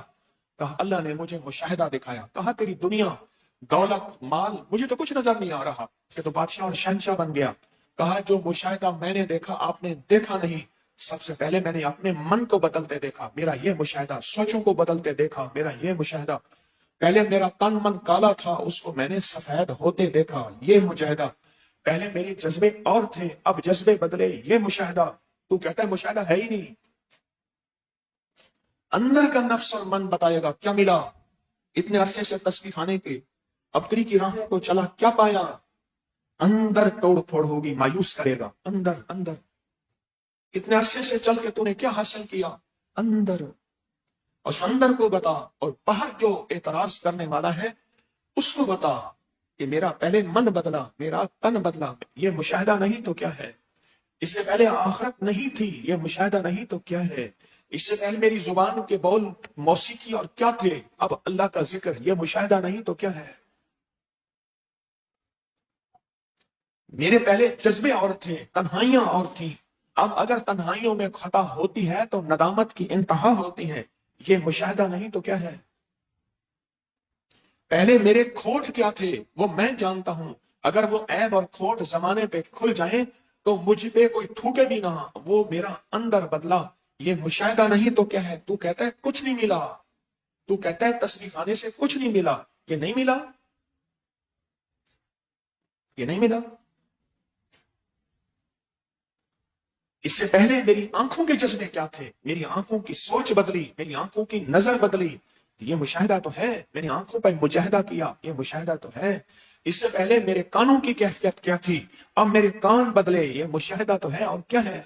کہا اللہ نے مجھے مشاہدہ دکھایا. کہا تیری دنیا، دولت، مال، مجھے تو کچھ نظر نہیں آ رہا کہ تو بادشاہ اور شہنشاہ بن گیا. کہا جو مشاہدہ میں نے دیکھا آپ نے دیکھا نہیں. سب سے پہلے میں نے اپنے من کو بدلتے دیکھا، میرا یہ مشاہدہ. سوچوں کو بدلتے دیکھا، میرا یہ مشاہدہ. پہلے میرا تن من کالا تھا، اس کو میں نے سفید ہوتے دیکھا، یہ مشاہدہ. پہلے میرے جذبے اور تھے، اب جذبے بدلے، یہ مشاہدہ. تو کہتا ہے مشاہدہ ہے ہی نہیں. اندر کا نفس اور من بتائے گا کیا ملا. اتنے عرصے سے تسبیح خانے کے ابتری کی راہوں کو چلا، کیا پایا؟ اندر توڑ پھوڑ ہوگی، مایوس کرے گا. اندر اتنے عرصے سے چل کے تو نے کیا حاصل کیا؟ اندر. اس اندر کو بتا، اور باہر جو اعتراض کرنے والا ہے اس کو بتا کہ میرا پہلے من بدلا، میرا تن بدلا. یہ مشاہدہ نہیں تو کیا ہے؟ اس سے پہلے آخرت نہیں تھی، یہ مشاہدہ نہیں تو کیا ہے؟ اس سے پہلے میری زبان کے بول موسیقی اور کیا تھے، اب اللہ کا ذکر، یہ مشاہدہ نہیں تو کیا ہے؟ میرے پہلے جذبے اور تھے، تنہائیاں اور تھیں، اب اگر تنہائیوں میں خطا ہوتی ہے تو ندامت کی انتہا ہوتی ہے. یہ مشاہدہ نہیں تو کیا ہے؟ پہلے میرے کھوٹ کیا تھے وہ میں جانتا ہوں، اگر وہ عیب اور کھوٹ زمانے پہ کھل جائیں تو مجھ پہ کوئی تھوکے بھی نہ. وہ میرا اندر بدلا، یہ مشاہدہ نہیں تو کیا ہے؟ تو کہتا ہے کچھ نہیں ملا، تو کہتا ہے تسبیح خانے سے کچھ نہیں ملا. یہ نہیں ملا، یہ نہیں ملا. اس سے پہلے میری آنکھوں کے جذبے کیا تھے؟ میری آنکھوں کی سوچ بدلی، میری آنکھوں کی نظر بدلی. یہ مشاہدہ تو ہے. میری آنکھوں پر مجاہدہ کیا، یہ مشاہدہ تو ہے. اس سے پہلے میرے کانوں کی کیفیت کیا تھی، اب میرے کان بدلے، یہ مشاہدہ تو ہے. اور کیا ہے؟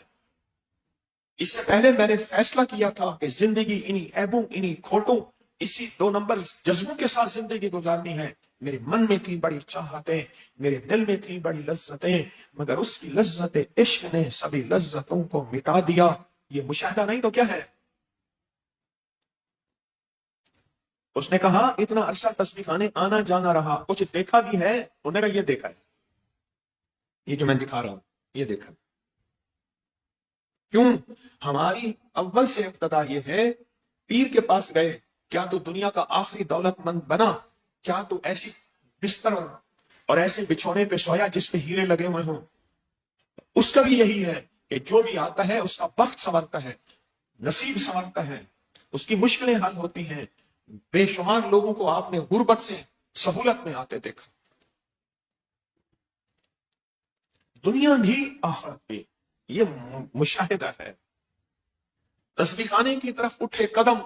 اس سے پہلے میں نے فیصلہ کیا تھا کہ زندگی انہی عیبوں، انہی کھوٹوں، اسی 2 نمبر جذبوں کے ساتھ زندگی گزارنی ہے. میرے من میں تھی بڑی چاہتیں، میرے دل میں تھی بڑی لذتیں، مگر اس کی لذت عشق نے سبھی لذتوں کو مٹا دیا. یہ مشاہدہ نہیں تو کیا ہے؟ اس نے کہا اتنا عرصہ تسبیح خانے آنا جانا رہا، کچھ دیکھا بھی ہے؟ انہوں نے کہا یہ دیکھا ہے، یہ جو میں دکھا رہا ہوں یہ دیکھا. کیوں؟ ہماری اول سے ابتدا یہ ہے، پیر کے پاس گئے، کیا تو دنیا کا آخری دولت مند بنا؟ کیا تو ایسی بستر اور ایسے بچھونے پہ سویا جس پہ ہیرے لگے ہوئے ہوں؟ اس کا بھی یہی ہے کہ جو بھی آتا ہے اس کا وقت سنورتا ہے، نصیب سنورتا ہے، اس کی مشکلیں حل ہوتی ہیں. بے شمار لوگوں کو آپ نے غربت سے سہولت میں آتے دیکھا. دنیا بھی آخرت بھی، یہ مشاہدہ ہے. تسبیح خانے کی طرف اٹھے قدم،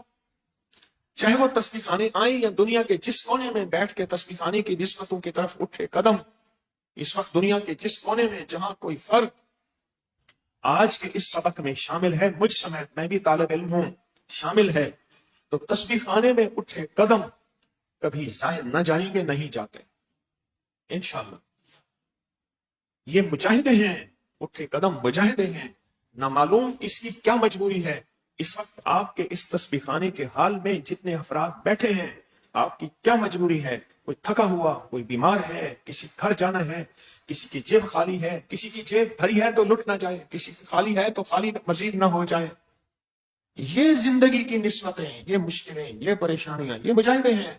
چاہے وہ تسبیح خانے آئیں یا دنیا کے جس کونے میں بیٹھ کے تسبیح خانے کی نسبتوں کی طرف اٹھے قدم. اس وقت دنیا کے جس کونے میں جہاں کوئی فرد آج کے اس سبق میں شامل ہے، مجھ سمیت میں بھی طالب علم ہوں، شامل ہے، تو تسبیح خانے میں اٹھے قدم کبھی ضائع نہ جائیں گے، نہیں جاتے انشاءاللہ. یہ مجاہدے ہیں، اٹھے قدم مجاہدے ہیں. نہ معلوم اس کی کیا مجبوری ہے. اس وقت آپ کے اس تسبیح خانے کے حال میں جتنے افراد بیٹھے ہیں، آپ کی کیا مجبوری ہے؟ کوئی تھکا ہوا، کوئی بیمار ہے، کسی گھر جانا ہے، کسی کی جیب خالی ہے، کسی کی جیب بھری ہے تو لٹ نہ جائے، کسی کی خالی ہے تو خالی مزید نہ ہو جائے. یہ زندگی کی نسبتیں، یہ مشکلیں، یہ پریشانیاں، یہ مجاہدے ہیں.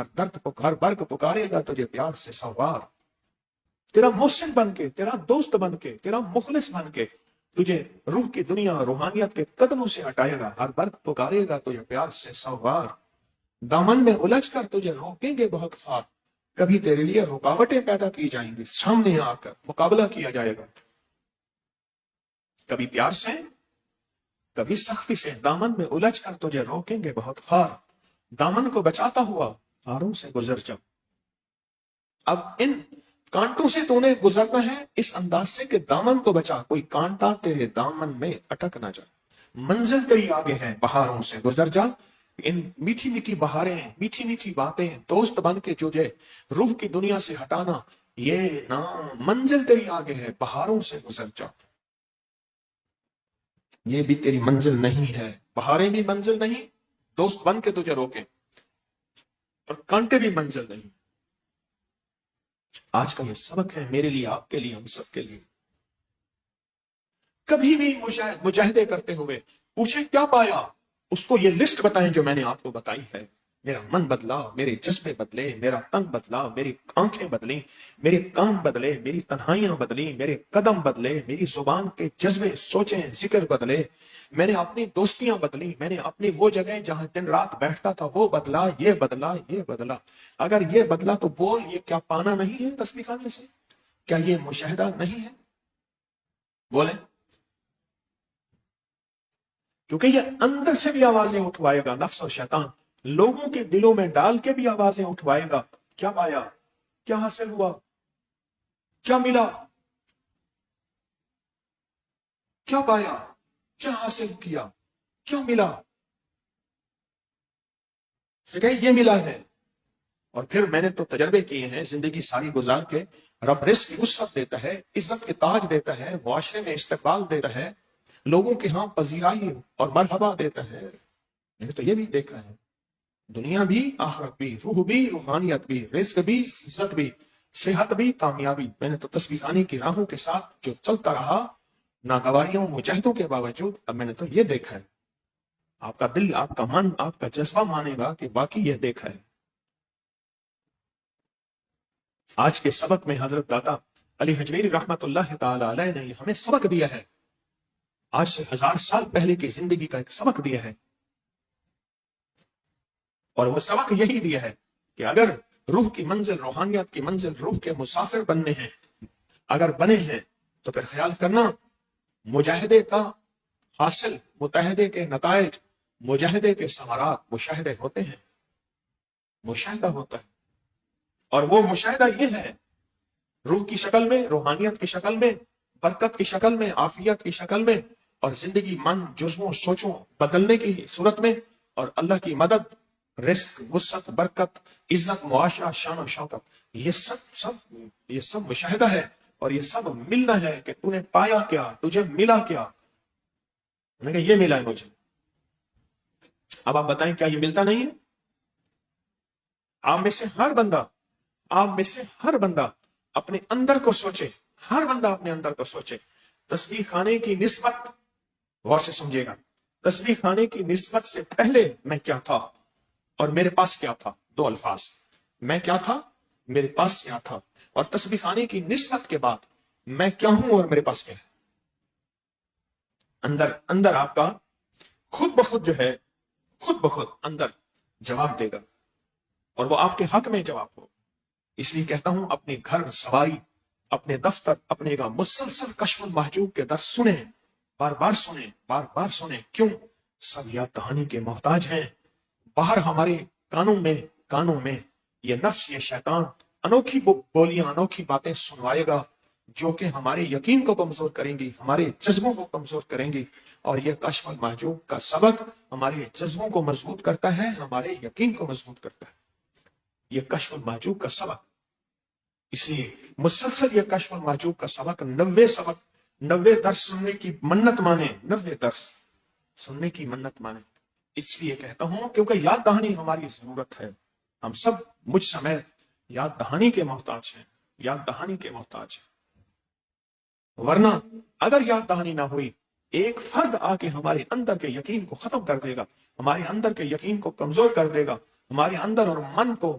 ہر درد ہر برق پکارے گا تجھے پیار سے سوار، تیرا محسن بن کے، تیرا دوست بن کے، تیرا مخلص بن کے تجھے روح کی دنیا روحانیت کے قدموں سے ہٹائے گا، ہر برق پکارے گا تجھے پیار سے سوار، دامن میں الجھ کر تجھے روکیں گے بہت خواب، کبھی تیرے لیے رکاوٹیں پیدا کی جائیں گی، سامنے آ کر مقابلہ کیا جائے گا، کبھی پیار سے کبھی سختی سے، دامن میں الجھ کر تجھے روکیں گے بہت خوار، دامن کو بچاتا ہوا ہاروں سے گزر جا۔ اب ان کانٹوں سے تو نے گزرنا ہے اس انداز سے کہ دامن کو بچا، کوئی کانٹا تیرے دامن میں اٹک نہ جا، منزل تیری آگے ہے بہاروں سے گزر جا۔ ان میٹھی میٹھی بہاریں، میٹھی میٹھی باتیں دوست بن کے تجھے روح کی دنیا سے ہٹانا، یہ نام منزل تیری آگے ہے بہاروں سے گزر جا، یہ بھی تیری منزل نہیں ہے، بہاریں بھی منزل نہیں، دوست بن کے تجھے روکے اور کانٹے بھی منزل نہیں۔ آج کا یہ سبق ہے میرے لیے، آپ کے لیے، ہم سب کے لیے۔ کبھی بھی مجاہدے کرتے ہوئے پوچھیں کیا پایا، اس کو یہ لسٹ بتائیں جو میں نے آپ کو بتائی ہے۔ میرا من بدلا، میرے جذبے بدلے، میرا تن بدلا، میری آنکھیں بدلی، میرے کان بدلے، میری تنہائیاں بدلی، میرے قدم بدلے، میری زبان کے جذبے، سوچیں، ذکر بدلے، میں نے اپنی دوستیاں بدلی، میں نے اپنی وہ جگہ جہاں دن رات بیٹھتا تھا وہ بدلا، یہ بدلا، یہ بدلا۔ اگر یہ بدلا تو بول، یہ کیا پانا نہیں ہے تسبیح خانے سے؟ کیا یہ مشاہدہ نہیں ہے؟ بولیں، کیونکہ یہ اندر سے بھی آوازیں اٹھوائے گا، نفس اور شیطان لوگوں کے دلوں میں ڈال کے بھی آوازیں اٹھوائے گا۔ کیا پایا، کیا حاصل ہوا، کیا ملا، کیا پایا، کیا حاصل کیا، کیا ملا؟ کہ یہ ملا ہے۔ اور پھر میں نے تو تجربے کیے ہیں زندگی ساری گزار کے، رب رزق کی وسعت دیتا ہے، عزت کے تاج دیتا ہے، معاشرے میں استقبال دیتا ہے، لوگوں کے ہاں پذیرائی اور مرحبا دیتا ہے۔ میں نے تو یہ بھی دیکھا ہے، دنیا بھی، آخرت بھی، روح بھی، روحانیت بھی، رزق بھی، عزت بھی، صحت بھی، کامیابی۔ میں نے تو تسبیح خانے کی راہوں کے ساتھ جو چلتا رہا، ناگواریوں مجاہدوں کے باوجود، اب میں نے تو یہ دیکھا ہے۔ آپ کا دل، آپ کا من، آپ کا جذبہ مانے گا کہ واقعی یہ دیکھا ہے۔ آج کے سبق میں حضرت داتا علی حجویری رحمت اللہ تعالی علیہ نے ہمیں سبق دیا ہے، آج سے 1000 سال پہلے کی زندگی کا ایک سبق دیا ہے، اور وہ سبق یہی دیا ہے کہ اگر روح کی منزل، روحانیت کی منزل، روح کے مسافر بننے ہیں، اگر بنے ہیں تو پھر خیال کرنا مجاہدے کا حاصل، متحدے کے نتائج، مجاہدے کے ثمرات مشاہدے ہوتے ہیں، مشاہدہ ہوتا ہے۔ اور وہ مشاہدہ یہ ہے، روح کی شکل میں، روحانیت کی شکل میں، برکت کی شکل میں، عافیت کی شکل میں، اور زندگی، من، جذبوں، سوچوں بدلنے کی صورت میں، اور اللہ کی مدد، رزق، وسعت، برکت، عزت، معاشرہ، شان و شوکت، یہ سب مشاہدہ ہے، اور یہ سب ملنا ہے کہ تو نے پایا کیا، تجھے ملا کیا۔ میں نے کہا یہ ملا ہے مجھے۔ اب آپ بتائیں کیا یہ ملتا نہیں ہے؟ آپ میں سے ہر بندہ اپنے اندر کو سوچے، ہر بندہ اپنے اندر کو سوچے۔ تسبیح خانے کی نسبت، غور سے سمجھے گا، تسبیح خانے کی نسبت سے پہلے میں کیا تھا اور میرے پاس کیا تھا؟ دو الفاظ، میں کیا تھا، میرے پاس کیا تھا، اور تسبیح خانے کی نسبت کے بعد میں کیا ہوں اور میرے پاس کیا ہے۔ اندر آپ کا خود بخود جو ہے، خود بخود اندر جواب دے گا، اور وہ آپ کے حق میں جواب ہو۔ اس لیے کہتا ہوں اپنے گھر سواری، اپنے دفتر، اپنے کا مسلسل کشف المحجوب کے درس سنیں، بار بار سنیں، بار بار سنیں۔ کیوں؟ سب یاد دہانی کے محتاج ہیں۔ باہر ہمارے کانوں میں یہ نفس، یہ شیطان انوکھی بولیاں، انوکھی باتیں سنوائے گا جو کہ ہمارے یقین کو کمزور کریں گی، ہمارے جذبوں کو کمزور کریں گی، اور یہ کشف المحجوب کا سبق ہمارے جذبوں کو مضبوط کرتا ہے، ہمارے یقین کو مضبوط کرتا ہے، یہ کشف المحجوب کا سبق۔ اس لیے مسلسل یہ کشف المحجوب کا سبق، 90 سبق، 90 درس سننے کی منت مانے، 90 درس سننے کی منت مانے۔ اس لیے کہتا ہوں کیونکہ یاد دہانی ہماری ضرورت ہے، ہم سب مجھ سمیت یاد دہانی کے محتاج ہیں، یاد دہانی کے محتاج ہیں۔ ورنہ اگر یاد دہانی نہ ہوئی، ایک فرد آ کے ہمارے اندر کے یقین کو ختم کر دے گا، ہمارے اندر کے یقین کو کمزور کر دے گا، ہمارے اندر اور من کو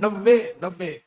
90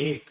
1,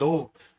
2,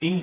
3,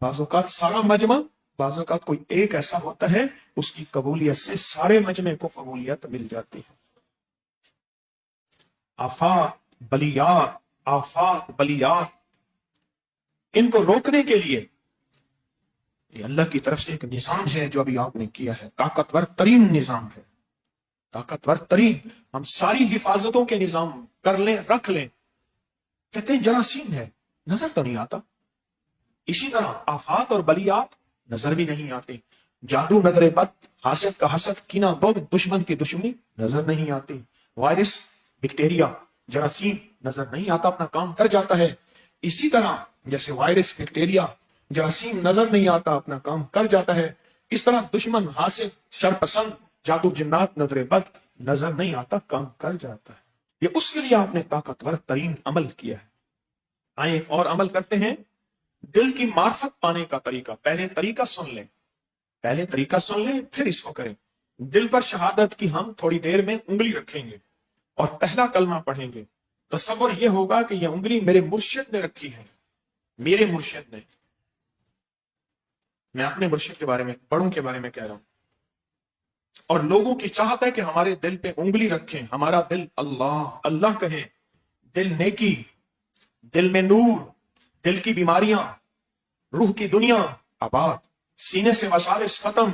بعض اوقات سارا مجمع، بعض اوقات کوئی ایک ایسا ہوتا ہے اس کی قبولیت سے سارے مجمع کو قبولیت مل جاتی ہے۔ آفات بلیات ان کو روکنے کے لیے یہ اللہ کی طرف سے ایک نظام ہے جو ابھی آپ نے کیا ہے، طاقتور ترین نظام ہے، طاقتور ترین۔ ہم ساری حفاظتوں کے نظام کر لیں، رکھ لیں، کہتے ہیں جراثیم ہے، نظر تو نہیں آتا۔ اسی طرح آفات اور بلیات نظر بھی نہیں آتے، جادو، نظر بد، حاسد کا حسد، کینہ بغض، دشمن کی دشمنی نظر نہیں آتی، وائرس، بیکٹیریا، جراثیم نظر نہیں آتا، اپنا کام کر جاتا ہے۔ اسی طرح جیسے وائرس، بیکٹیریا، جراثیم نظر نہیں آتا، اپنا کام کر جاتا ہے، اس طرح دشمن، حاسد، شرپسند، جادو، جنات، نظر بد نظر نہیں آتا، کام کر جاتا ہے۔ یہ اس کے لیے آپ نے طاقتور ترین عمل کیا ہے۔ آئیں ایک اور عمل کرتے ہیں، دل کی معرفت پانے کا طریقہ۔ پہلے طریقہ سن لیں، پھر اس کو کریں۔ دل پر شہادت کی ہم تھوڑی دیر میں انگلی رکھیں گے اور پہلا کلمہ پڑھیں گے۔ تصور یہ ہوگا کہ یہ انگلی میرے مرشد نے رکھی ہے، میرے مرشد نے۔ میں اپنے مرشد کے بارے میں، بڑوں کے بارے میں کہہ رہا ہوں، اور لوگوں کی چاہت ہے کہ ہمارے دل پہ انگلی رکھیں، ہمارا دل اللہ اللہ کہے، دل نیکی، دل میں نور، دل کی بیماریاں، روح کی دنیا آباد، سینے سے وساوس ختم،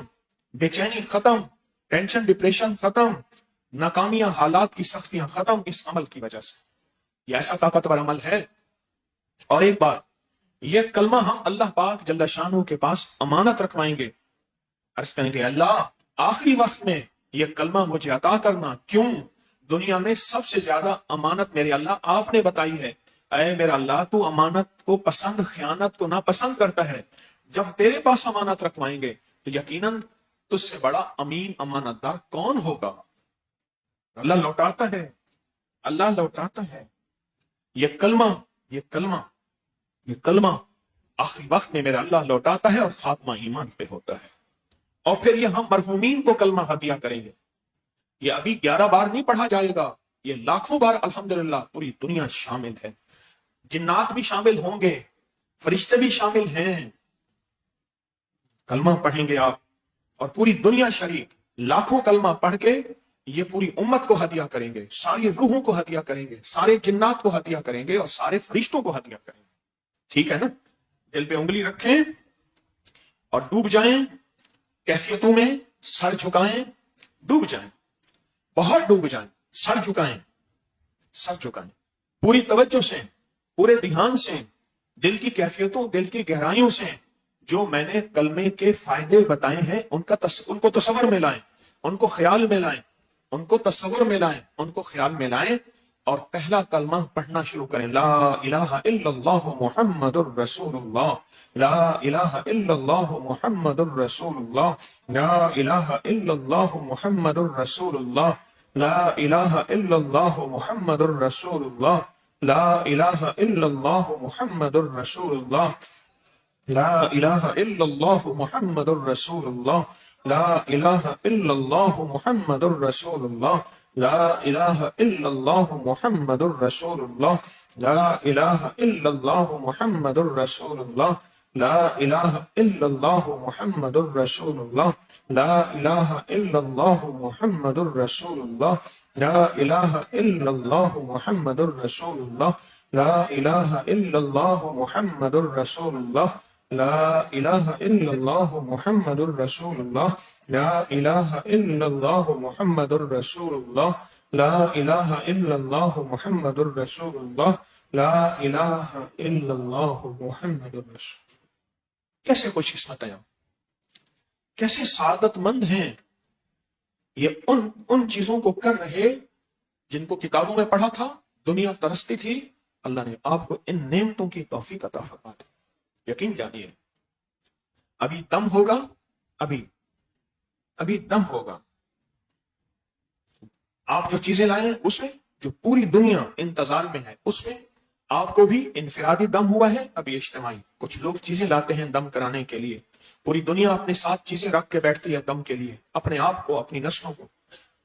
بے چینی ختم، ٹینشن ڈپریشن ختم، ناکامیاں، حالات کی سختیاں ختم، اس عمل کی وجہ سے۔ یہ ایسا طاقتور عمل ہے۔ اور ایک بات، یہ کلمہ ہم اللہ پاک جل شانہ کے پاس امانت رکھوائیں گے، عرض کریں گے اللہ آخری وقت میں یہ کلمہ مجھے عطا کرنا۔ کیوں؟ دنیا میں سب سے زیادہ امانت میرے اللہ آپ نے بتائی ہے، اے میرا اللہ تو امانت کو پسند، خیانت کو ناپسند کرتا ہے۔ جب تیرے پاس امانت رکھوائیں گے تو یقیناً تجھ سے بڑا امین، امانت دار کون ہوگا؟ اللہ لوٹاتا ہے، اللہ لوٹاتا ہے۔ یہ کلمہ آخری وقت میں میرا اللہ لوٹاتا ہے اور خاتمہ ایمان پہ ہوتا ہے۔ اور پھر یہ ہم مرحومین کو کلمہ ہدیہ کریں گے۔ یہ ابھی 11 بار نہیں پڑھا جائے گا، یہ لاکھوں بار الحمدللہ پوری دنیا شامل ہے، جنات بھی شامل ہوں گے، فرشتے بھی شامل ہیں۔ کلمہ پڑھیں گے آپ اور پوری دنیا شریک لاکھوں کلمہ پڑھ کے یہ پوری امت کو ہدیہ کریں گے، ساری روحوں کو ہدیہ کریں گے، سارے جنات کو ہدیہ کریں گے اور سارے فرشتوں کو ہدیہ کریں گے۔ ٹھیک ہے نا؟ دل پہ انگلی رکھیں اور ڈوب جائیں کیفیتوں میں، سر جھکائیں، ڈوب جائیں، بہت ڈوب جائیں، سر جھکائیں، پوری توجہ سے، پورے دھیان سے، دل کی کیفیتوں، دل کی گہرائیوں سے جو میں نے کلمے کے فائدے بتائے ہیں ان کو تصور میں لائیں، ان کو خیال میں لائیں، ان کو تصور میں لائیں، ان کو خیال میں لائیں اور پہلا کلمہ پڑھنا شروع کریں۔ لا الہ الا اللہ محمد الرسول اللہ، لا الہ الا اللہ محمد الرسول اللہ، لا الہ الا اللہ محمد الرسول اللہ، لا الہ الا اللہ محمد الرسول اللہ، لا الہ الا اللہ محمد الرسول اللہ، لا الہ الا اللہ محمد الرسول اللہ، لا الہ الا اللہ محمد الرسول اللہ، لا الہ الا اللہ محمد الرسول اللہ، لا الہ الا اللہ محمد الرسول اللہ، لا الہ الا اللہ محمد الرسول اللہ، لا الہ الا اللہ محمد الرسول اللہ، لا الہ الا اللہ محمد الرسول اللہ، لا الہ الا اللہ محمد الرسول اللہ، لا الہ الا اللہ محمد الرسول اللہ، لا الہ الا اللہ محمد الرسول اللہ، لا الہ الا اللہ محمد الرسول اللہ، لا الہ الا اللہ محمد الرسول۔ کیسے خوش قسمت ہیں، کیسے سعادت مند ہیں یہ ان چیزوں کو کر رہے جن کو کتابوں میں پڑھا تھا، دنیا ترستی تھی، اللہ نے آپ کو ان نعمتوں کی توفیق عطا فرما دی۔ یقین جانیے ابھی دم ہوگا، ابھی دم ہوگا۔ آپ جو چیزیں لائیں اس میں، جو پوری دنیا انتظار میں ہے اس میں، آپ کو بھی انفرادی دم ہوا ہے، ابھی اجتماعی کچھ لوگ چیزیں لاتے ہیں دم کرانے کے لیے۔ پوری دنیا اپنے ساتھ چیزیں رکھ کے بیٹھتی ہے دم کے لیے، اپنے آپ کو، اپنی نسلوں کو۔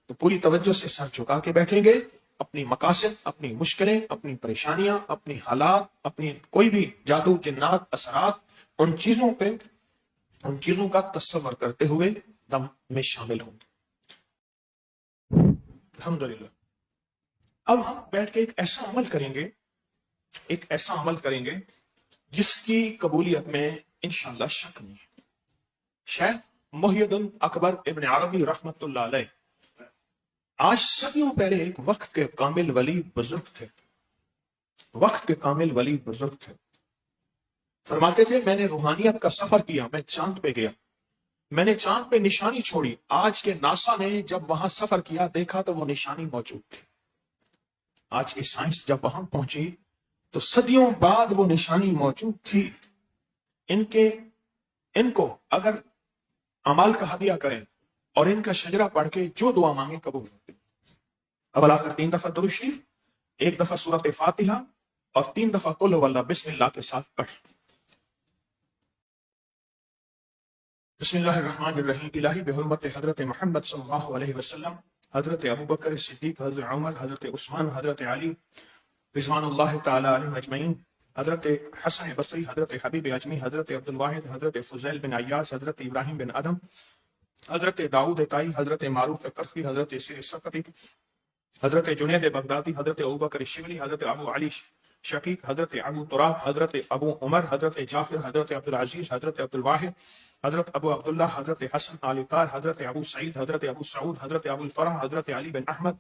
تو پوری توجہ سے سر جھکا کے بیٹھیں گے، اپنی مقاصد، اپنی مشکلیں، اپنی پریشانیاں، اپنی حالات، اپنی کوئی بھی جادو، جنات، اثرات، ان چیزوں کا تصور کرتے ہوئے دم میں شامل ہوں۔ الحمدللہ۔ اب ہم بیٹھ کے ایک ایسا عمل کریں گے جس کی قبولیت میں انشاءاللہ شک نہیں ہے۔ شیخ محی الدین اکبر ابن عربی رحمت اللہ علیہ آج صدیوں پہلے ایک وقت کے کامل ولی بزرگ تھے۔ فرماتے تھے میں نے روحانیت کا سفر کیا، میں چاند پہ گیا، میں نے چاند پہ نشانی چھوڑی، آج کے ناسا نے جب وہاں سفر کیا دیکھا تو وہ نشانی موجود تھی۔ آج کی سائنس جب وہاں پہنچی تو صدیوں بعد وہ نشانی موجود تھی۔ ان کو اگر اعمال کا ہدیہ کریں اور ان کا شجرہ پڑھ کے جو دعا مانگے قبول ہوتی۔ اول آخر 3 دفعہ درود شریف، 1 دفعہ سورۃ فاتحہ اور 3 دفعہ قل هو اللہ بسم اللہ کے ساتھ پڑھ۔ بسم اللہ الرحمن الرحیم۔ الہی بحرمت حضرت محمد صلی اللہ علیہ وسلم، حضرت ابوبکر صدیق، حضرت عمر، حضرت عثمان، حضرت علی رضوان اللہ تعالی علیہم اجمعین، حضرت حسن بصری، حضرت حبیب اجمی، حضرت عبد الواحد، حضرت فضیل بن عیاس، حضرت ابراہیم بن ادم، حضرت داؤد طائی، حضرت معروف کرخی، حضرت سیر سقطی، حضرت جنید بغدادی، حضرت ابوبکر شبلی، حضرت ابو علی شقیق، حضرت ابو تراب، حضرت ابو عمر، حضرت جعفر، حضرت عبد العزیز، حضرت عبد الواحد، حضرت ابو عبداللہ، حضرت حسن آل طاہر، حضرت ابو سعید، حضرت ابو سعود، حضرت ابو الفرح، حضرت علی بن احمد،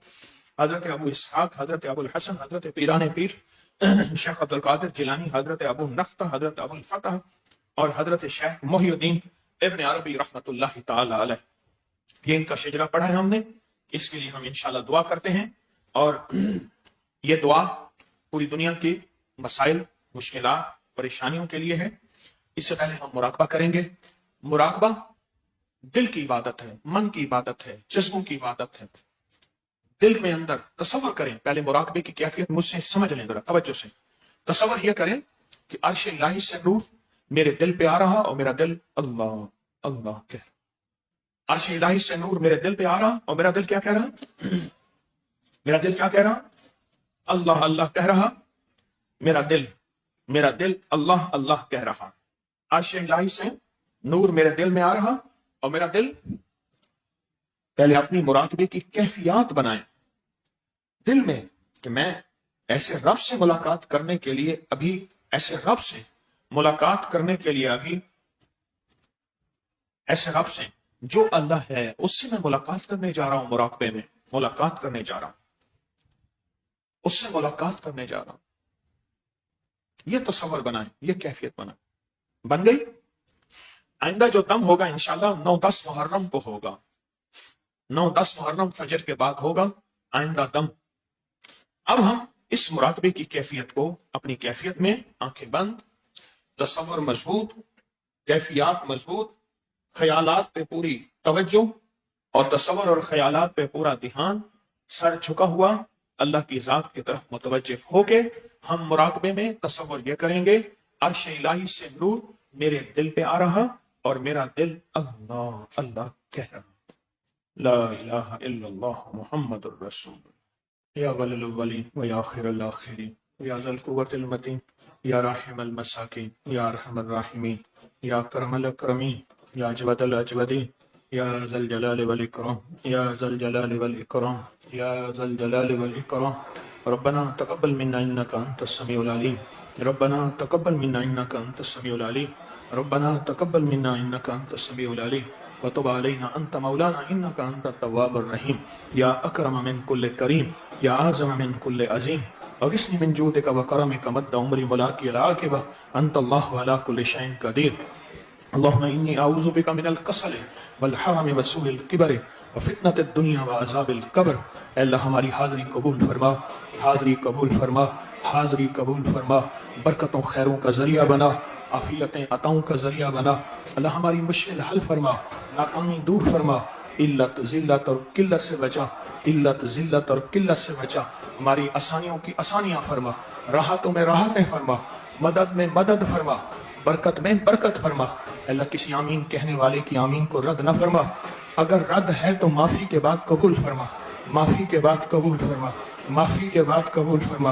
حضرت ابو اسحاق، حضرت ابو الحسن، حضرت پیران پیر شیخ عبد القادر جیلانی، حضرت ابو نختہ، حضرت ابو الفتح اور حضرت شیخ محی الدین ابن عربی رحمت اللہ تعالی علیہ۔ یہ ان کا شجرہ پڑھا ہے ہم نے، اس کے لیے ہم انشاءاللہ دعا کرتے ہیں، اور یہ دعا پوری دنیا کی مسائل، مشکلات، پریشانیوں کے لیے ہے۔ اس سے پہلے ہم مراقبہ کریں گے۔ مراقبہ دل کی عبادت ہے، من کی عبادت ہے، جذبوں کی عبادت ہے۔ دل میں اندر تصور کریں، پہلے مراقبے کی کیفیت مجھ سے سمجھ لیں ذرا توجہ سے۔ تصور یہ کریں کہ عرش الہی سے نور میرے دل پہ آ رہا اور میرا دل اللہ اللہ کہہ رہا۔ عرش الہی سے نور میرے دل پہ آ رہا اور میرا دل کیا کہہ رہا؟ میرا دل کیا کہہ رہا؟ اللہ اللہ کہہ رہا۔ میرا دل اللہ اللہ کہہ رہا۔ عرش الہی سے نور میرے دل میں آ رہا اور میرا دل، پہلے اپنی مراقبے کی کیفیات بنائیں دل میں کہ میں ایسے رب سے ملاقات کرنے کے لیے ابھی ایسے رب سے جو اللہ ہے اس سے میں ملاقات کرنے جا رہا ہوں، مراقبے میں ملاقات کرنے جا رہا ہوں، اس سے ملاقات کرنے جا رہا ہوں۔ یہ تصور بنائیں، یہ کیفیت بنائیں۔ بن گئی؟ آئندہ جو دم ہوگا انشاءاللہ 9-10 محرم کو ہوگا، 9-10 محرم فجر کے بعد ہوگا آئندہ دم۔ اب ہم اس مراقبے کی کیفیت کو اپنی کیفیت میں آنکھیں بند، تصور مضبوط، کیفیات مضبوط، خیالات پہ پوری توجہ اور تصور اور خیالات پہ پورا دھیان، سر جھکا ہوا اللہ کی ذات کی طرف متوجہ ہو کے ہم مراقبے میں تصور یہ کریں گے عرش الہی سے نور میرے دل پہ آ رہا اور میرا دل اللہ اللہ کہہ رہا۔ لا الہ الا اللہ محمد الرسول یا ولی الاولین و یا آخر الاخرین یا ذا القوة المتین یا راحم المساکین یا ارحم الراحمین یا اکرم الاکرمین یا اجود الاجودین یا ذا الجلال والاکرام یا ذا الجلال والاکرام یا ذا الجلال والاکرام۔ ربنا تقبل منا انك انت السميع العليم، ربنا تقبل منا انك انت السميع العليم، ربنا تقبل منا انك انت السميع العليم وتب علينا انت مولانا انك انت التواب الرحيم يا اكرم من كل كريم يا اعظم من كل عظيم اغثني من جودك وكرمك مد عمري ملاقي العاقبه انت الله على كل شيء قدير اللهم اني اعوذ بك من الكسل والحرم وسوء الكبر وفتنة الدنيا وعذاب القبر۔ اے اللہ ہماری حاضری قبول فرما، حاضری قبول فرما، حاضری قبول فرما، برکتوں خیروں کا ذریعہ بنا، عافیتیں عطاؤں کا ذریعہ بنا۔ اللہ ہماری مشکل حل فرما، ناکامی دور فرما، علت ذلت اور قلت سے بچا، علت ذلت اور قلت سے بچا، ہماری آسانیوں کی آسانیاں فرما، راحتوں میں راحتیں فرما، مدد میں مدد فرما، برکت میں برکت فرما۔ اللہ کسی آمین کہنے والے کی آمین کو رد نہ فرما، اگر رد ہے تو معافی کے بعد قبول فرما، معافی کے بعد قبول فرما، معافی کے بعد قبول فرما۔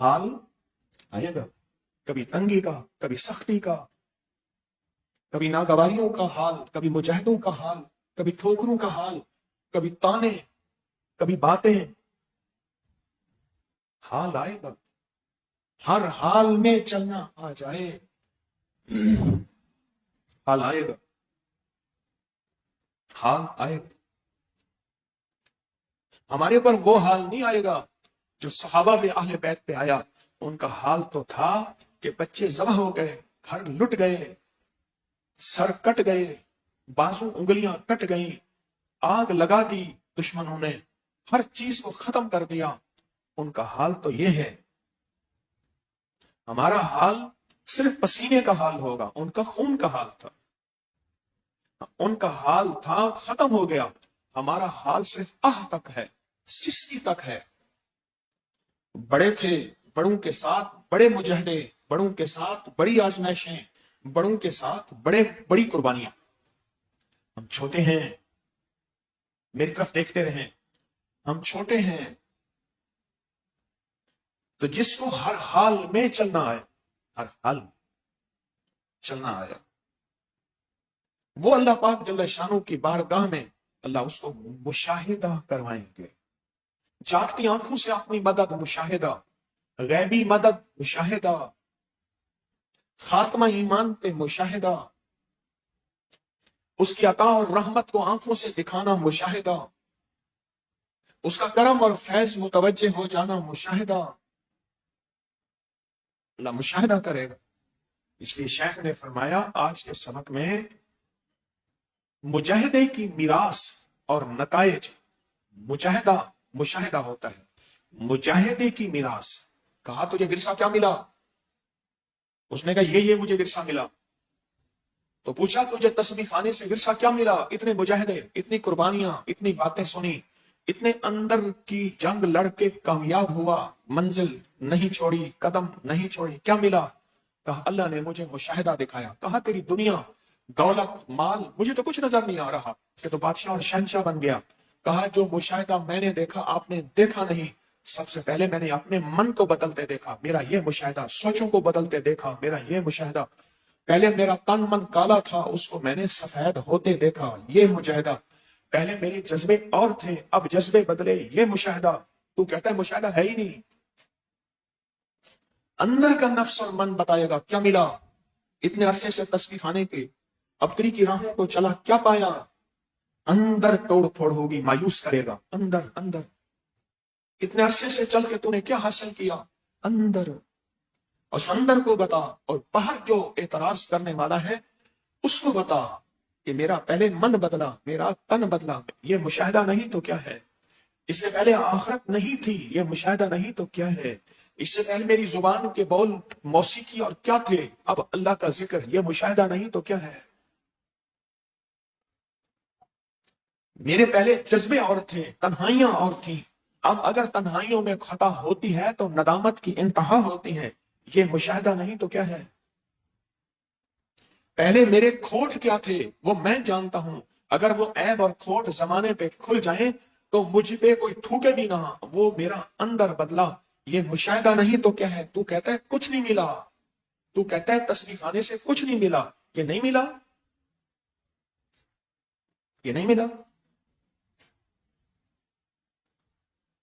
حال آئے گا، کبھی تنگی کا، کبھی سختی کا، کبھی ناگواریوں کا حال، کبھی مجاہدوں کا حال، کبھی ٹھوکروں کا حال، کبھی تانے، کبھی باتیں. حال آئے گا، ہر حال میں چلنا آ جائے. حال آئے گا، حال آئے گا. ہمارے پر وہ حال نہیں آئے گا جو صحابہ میں اہل بیت پہ آیا. ان کا حال تو تھا کہ بچے ذبح ہو گئے، گھر لٹ گئے، سر کٹ گئے، بازو انگلیاں کٹ گئیں، آگ لگا دی دشمنوں نے، ہر چیز کو ختم کر دیا. ان کا حال تو یہ ہے. ہمارا حال صرف پسینے کا حال ہوگا، ان کا خون کا حال تھا. ان کا حال تھا ختم ہو گیا. ہمارا حال صرف تک ہے، سستی تک ہے. بڑے تھے، بڑوں کے ساتھ بڑے مجاہدے، بڑوں کے ساتھ بڑی آزمائشیں، بڑوں کے ساتھ بڑی قربانیاں. ہم چھوٹے ہیں، میری طرف دیکھتے رہیں، ہم چھوٹے ہیں. تو جس کو ہر حال میں چلنا آئے، ہر حال میں چلنا آیا، وہ اللہ پاک جل شانہ کی بارگاہ میں اللہ اس کو مشاہدہ کروائیں گے. جاگتی آنکھوں سے اپنی مدد مشاہدہ، غیبی مدد مشاہدہ، خاتمہ ایمان پہ مشاہدہ، اس کی عطا اور رحمت کو آنکھوں سے دکھانا مشاہدہ، اس کا کرم اور فیض متوجہ ہو جانا مشاہدہ. اللہ مشاہدہ کرے گا. اس لیے شیخ نے فرمایا آج کے سبق میں مجاہدے کی میراث اور نتائج. مشاہدہ ہوتا ہے. مجاہدے کی میراث. کہا تجھے ورثہ کیا ملا؟ اس نے کہا یہ مجھے ورثہ ملا. تو پوچھا تجھے تسبیح خانے سے ورثہ کیا ملا؟ اتنے مجاہدے، اتنی قربانیاں، اتنی باتیں سنی، اتنے اندر کی جنگ لڑ کے کامیاب ہوا، منزل نہیں چھوڑی، قدم نہیں چھوڑی، کیا ملا؟ کہا اللہ نے مجھے مشاہدہ دکھایا. کہا تیری دنیا، دولت، مال، مجھے تو کچھ نظر نہیں آ رہا کہ تو بادشاہ اور شہنشاہ بن گیا. کہا جو مشاہدہ میں نے دیکھا آپ نے دیکھا نہیں. سب سے پہلے میں نے اپنے من کو بدلتے دیکھا، میرا یہ مشاہدہ. سوچوں کو بدلتے دیکھا، میرا یہ مشاہدہ. پہلے میرا تن من کالا تھا، اس کو میں نے سفید ہوتے دیکھا، یہ مشاہدہ. پہلے میرے جذبے اور تھے، اب جذبے بدلے، یہ مشاہدہ. تو کہتا ہے مشاہدہ ہے ہی نہیں. اندر کا نفس اور من بتائے گا کیا ملا. اتنے عرصے سے تسبیح خانے کے ابتری کی راہوں کو چلا، کیا پایا؟ اندر توڑ پھوڑ ہوگی، مایوس کرے گا. اندر اتنے عرصے سے چل کے تو نے کیا حاصل کیا؟ اندر. اس اندر کو بتا، اور باہر جو اعتراض کرنے والا ہے اس کو بتا کہ میرا پہلے من بدلا، میرا تن بدلا. یہ مشاہدہ نہیں تو کیا ہے؟ اس سے پہلے آخرت نہیں تھی، یہ مشاہدہ نہیں تو کیا ہے؟ اس سے پہلے میری زبان کے بول موسیقی اور کیا تھے، اب اللہ کا ذکر، یہ مشاہدہ نہیں تو کیا ہے؟ میرے پہلے جذبے اور تھے، تنہائیاں اور تھیں، اب اگر تنہائیوں میں خطا ہوتی ہے تو ندامت کی انتہا ہوتی ہے، یہ مشاہدہ نہیں تو کیا ہے؟ پہلے میرے کھوٹ کیا تھے وہ میں جانتا ہوں، اگر وہ عیب اور کھوٹ زمانے پہ کھل جائیں تو مجھ پہ کوئی تھوکے بھی نہ، وہ میرا اندر بدلا، یہ مشاہدہ نہیں تو کیا ہے؟ تو کہتا ہے کچھ نہیں ملا، تو کہتا ہے تسبیح خانے سے کچھ نہیں ملا. یہ نہیں ملا، یہ نہیں ملا.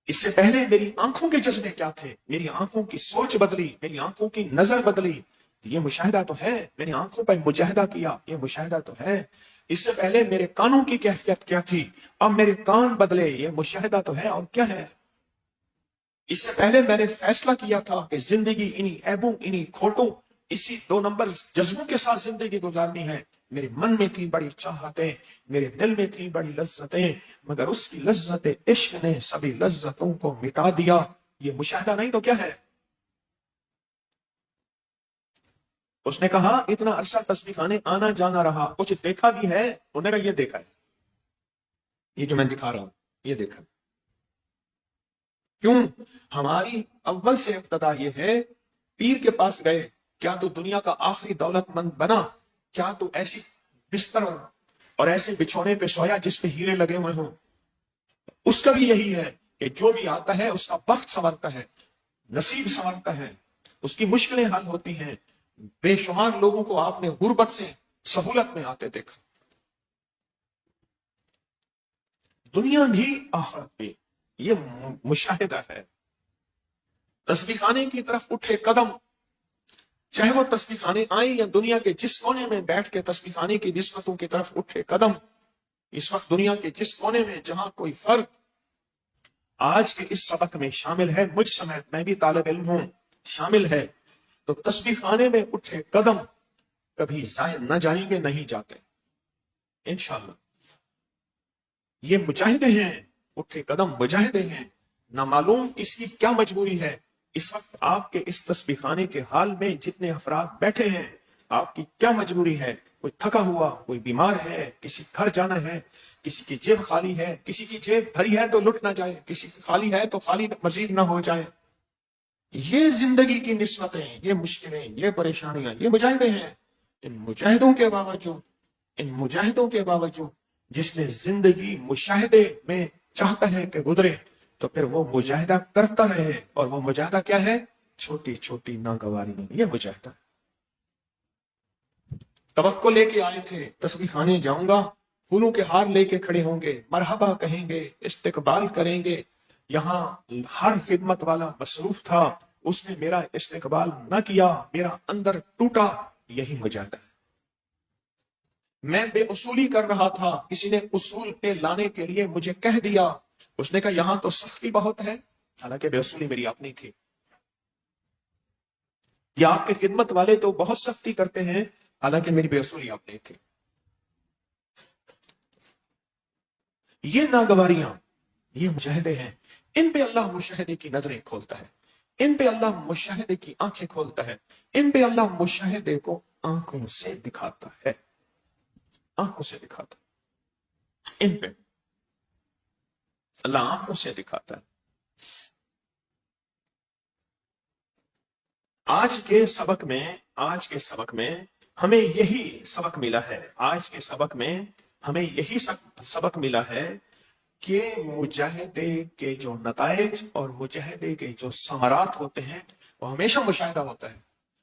اس سے پہلے میری آنکھوں کے جذبے کیا تھے، میری آنکھوں کی سوچ بدلی، میری آنکھوں کی نظر بدلی، یہ مشاہدہ تو ہے. میں نے آنکھوں پر مجاہدہ کیا، یہ مشاہدہ تو ہے. اس سے پہلے میرے کانوں کی کیفیت کیا تھی، اب میرے کان بدلے، یہ مشاہدہ تو ہے. اور کیا ہے؟ اس سے پہلے میں نے فیصلہ کیا تھا کہ زندگی انہی عیبوں، انہی کھوٹوں، اسی 2 نمبر جذبوں کے ساتھ زندگی گزارنی ہے. میرے من میں تھی بڑی چاہتیں، میرے دل میں تھی بڑی لذتیں، مگر اس کی لذت عشق نے سبھی لذتوں کو مٹا دیا. یہ مشاہدہ نہیں تو کیا ہے؟ اس نے کہا اتنا عرصہ تسبیح خانے آنا جانا رہا، کچھ دیکھا بھی ہے؟ انہوں نے کہا یہ دیکھا ہے، یہ جو میں دکھا رہا ہوں یہ دیکھا. کیوں؟ ہماری اول سے ابتدا یہ ہے، پیر کے پاس گئے، کیا تو دنیا کا آخری دولت مند بنا؟ کیا تو ایسی بستر اور ایسے بچھونے پہ سویا جس پہ ہیرے لگے ہوئے ہوں؟ اس کا بھی یہی ہے کہ جو بھی آتا ہے اس کا وقت سنورتا ہے. نصیب سنورتا ہے، اس کی مشکلیں حل ہوتی ہیں. بے شمار لوگوں کو آپ نے غربت سے سہولت میں آتے دیکھا. دنیا بھی آخرت بھی، یہ مشاہدہ ہے. تسبیح خانے کی طرف اٹھے قدم، چاہے وہ تسبیح خانے آئیں یا دنیا کے جس کونے میں بیٹھ کے تسبیح خانے کی نسبتوں کی طرف اٹھے قدم. اس وقت دنیا کے جس کونے میں جہاں کوئی فرد آج کے اس سبق میں شامل ہے، مجھ سمیت میں بھی طالب علم ہوں، شامل ہے، تو تسبیح خانے میں اٹھے قدم کبھی ضائع نہ جائیں گے، نہیں جاتے انشاءاللہ. یہ مجاہدے ہیں، اٹھے قدم مجاہدے ہیں. نہ معلوم کس کی کیا مجبوری ہے. اس وقت آپ کے اس تسبیح خانے کے حال میں جتنے افراد بیٹھے ہیں، آپ کی کیا مجبوری ہے؟ کوئی تھکا ہوا، کوئی بیمار ہے، کسی گھر جانا ہے، کسی کی جیب خالی ہے، کسی کی جیب بھری ہے تو لٹ نہ جائے، کسی کی خالی ہے تو خالی مزید نہ ہو جائے. یہ زندگی کی نسبتیں، یہ مشکلیں، یہ پریشانیاں، یہ مجاہدے ہیں. ان مجاہدوں کے باوجود، ان مجاہدوں کے باوجود جس نے زندگی مشاہدے میں چاہتا ہے کہ گزرے، تو پھر وہ مجاہدہ کرتا رہے. اور وہ مجاہدہ کیا ہے؟ چھوٹی چھوٹی ناگواری. یہ مجاہدہ. توقع لے کے آئے تھے تسبیح خانے جاؤں گا، پھولوں کے ہار لے کے کھڑے ہوں گے، مرحبا کہیں گے، استقبال کریں گے. یہاں ہر خدمت والا مصروف تھا، اس نے میرا استقبال نہ کیا، میرا اندر ٹوٹا. یہی مجاہدہ ہے. میں بے اصولی کر رہا تھا، کسی نے اصول پہ لانے کے لیے مجھے کہہ دیا، اس نے کہا یہاں تو سختی بہت ہے، حالانکہ بے اصولی میری اپنی تھی. یا آپ کے خدمت والے تو بہت سختی کرتے ہیں، حالانکہ میری بے اصولی اپنی تھی. یہ ناگواریاں، یہ مجاہدے ہیں. ان پہ اللہ مشاہدے کی نظریں کھولتا ہے، ان پہ اللہ مشاہدے کی آنکھیں کھولتا ہے، ان پہ اللہ مشاہدے کو آنکھوں سے دکھاتا ہے، آنکھوں سے دکھاتا ہے. ان پہ اللہ آنکھوں سے دکھاتا ہے. آج کے سبق میں ہمیں یہی سبق ملا ہے. آج کے سبق میں ہمیں یہی سبق ملا ہے کہ مجاہدے کے جو نتائج اور مجاہدے کے جو ثمرات ہوتے ہیں وہ ہمیشہ مشاہدہ ہوتا ہے.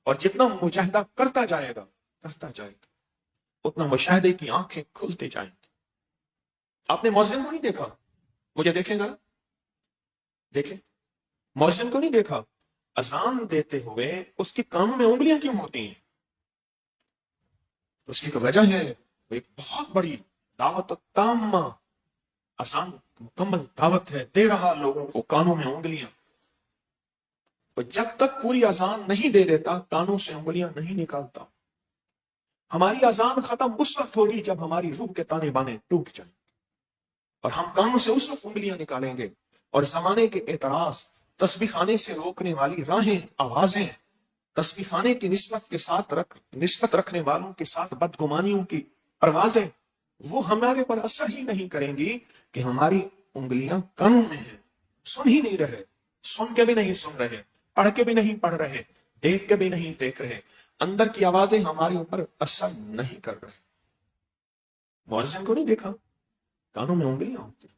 اور جتنا مجاہدہ کرتا جائے گا اتنا مشاہدے کی آنکھیں کھلتے جائیں گی. آپ نے مؤذن کو نہیں دیکھا؟ مجھے دیکھیں گا، دیکھیں مؤذن کو نہیں دیکھا؟ اذان دیتے ہوئے اس کے کانوں میں انگلیاں کیوں ہوتی ہیں؟ اس کی وجہ ہے، وہ ایک بہت بڑی دعوت تامہ، اذان مکمل دعوت ہے، دے رہا لوگوں کو کانوں میں انگلیاں. اور جب تک پوری اذان نہیں دے دیتا کانوں سے انگلیاں نہیں نکالتا. ہماری اذان ختم اس وقت ہوگی جب ہماری روح کے تانے بانے ٹوٹ جائیں، اور ہم کانوں سے اس وقت انگلیاں نکالیں گے. اور زمانے کے اعتراض، تسبیح خانے سے روکنے والی راہیں، آوازیں، تسبیح خانے کی نسبت رکھنے والوں کے ساتھ بدگمانیوں کی پروازیں، وہ ہمارے پر اثر ہی نہیں کریں گی کہ ہماری انگلیاں کانوں میں ہیں، سن ہی نہیں رہے، سن کے بھی نہیں سن رہے، پڑھ کے بھی نہیں پڑھ رہے، دیکھ کے بھی نہیں دیکھ رہے، اندر کی آوازیں ہمارے اوپر اثر نہیں کر رہے. مؤذن کو نہیں دیکھا؟ کانوں میں انگلیاں ہوتی،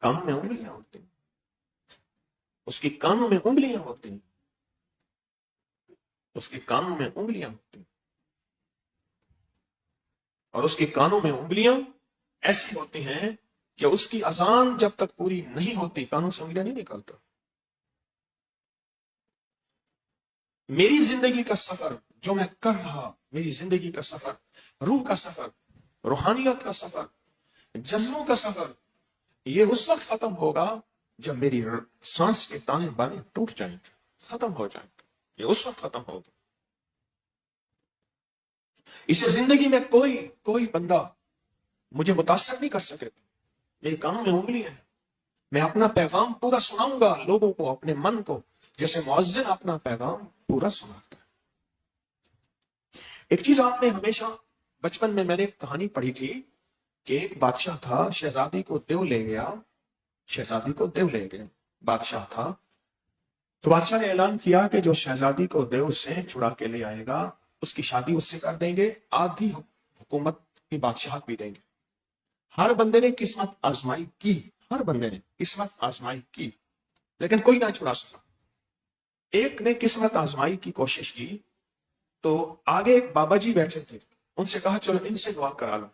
کانوں میں انگلیاں ہوتی، اس کی کانوں میں انگلیاں ہوتی، اس کے کانوں میں انگلیاں ہوتی. اور اس کے کانوں میں انگلیاں ایسی ہوتی ہیں کہ اس کی اذان جب تک پوری نہیں ہوتی کانوں سے انگلیاں نہیں نکالتا. میری زندگی کا سفر جو میں کر رہا، میری زندگی کا سفر، روح کا سفر، روحانیت کا سفر، جذبوں کا سفر، یہ اس وقت ختم ہوگا جب میری سانس کے تانے بانے ٹوٹ جائیں گے، ختم ہو جائیں گے. یہ اس وقت ختم ہوگا. اسے زندگی میں کوئی بندہ مجھے متاثر نہیں کر سکے. میرے کانوں میں انگلیاں ہیں، میں اپنا پیغام پورا سناؤں گا لوگوں کو، اپنے من کو، جیسے مؤذن اپنا پیغام پورا سناتا ہے. ایک چیز آپ نے ہمیشہ، بچپن میں نے ایک کہانی پڑھی تھی کہ ایک بادشاہ تھا، شہزادی کو دیو لے گیا، بادشاہ تھا. تو بادشاہ نے اعلان کیا کہ جو شہزادی کو دیو سے چھڑا کے لے آئے گا اس کی شادی اس سے کر دیں گے، آدھی حکومت کی بادشاہت بھی دیں گے. ہر بندے نے قسمت آزمائی کی، لیکن کوئی نہ چھڑا سکا. ایک نے قسمت آزمائی کی کوشش کی تو آگے ایک بابا جی بیٹھے تھے, ان سے کہا چلو ان سے دعا کرا لو.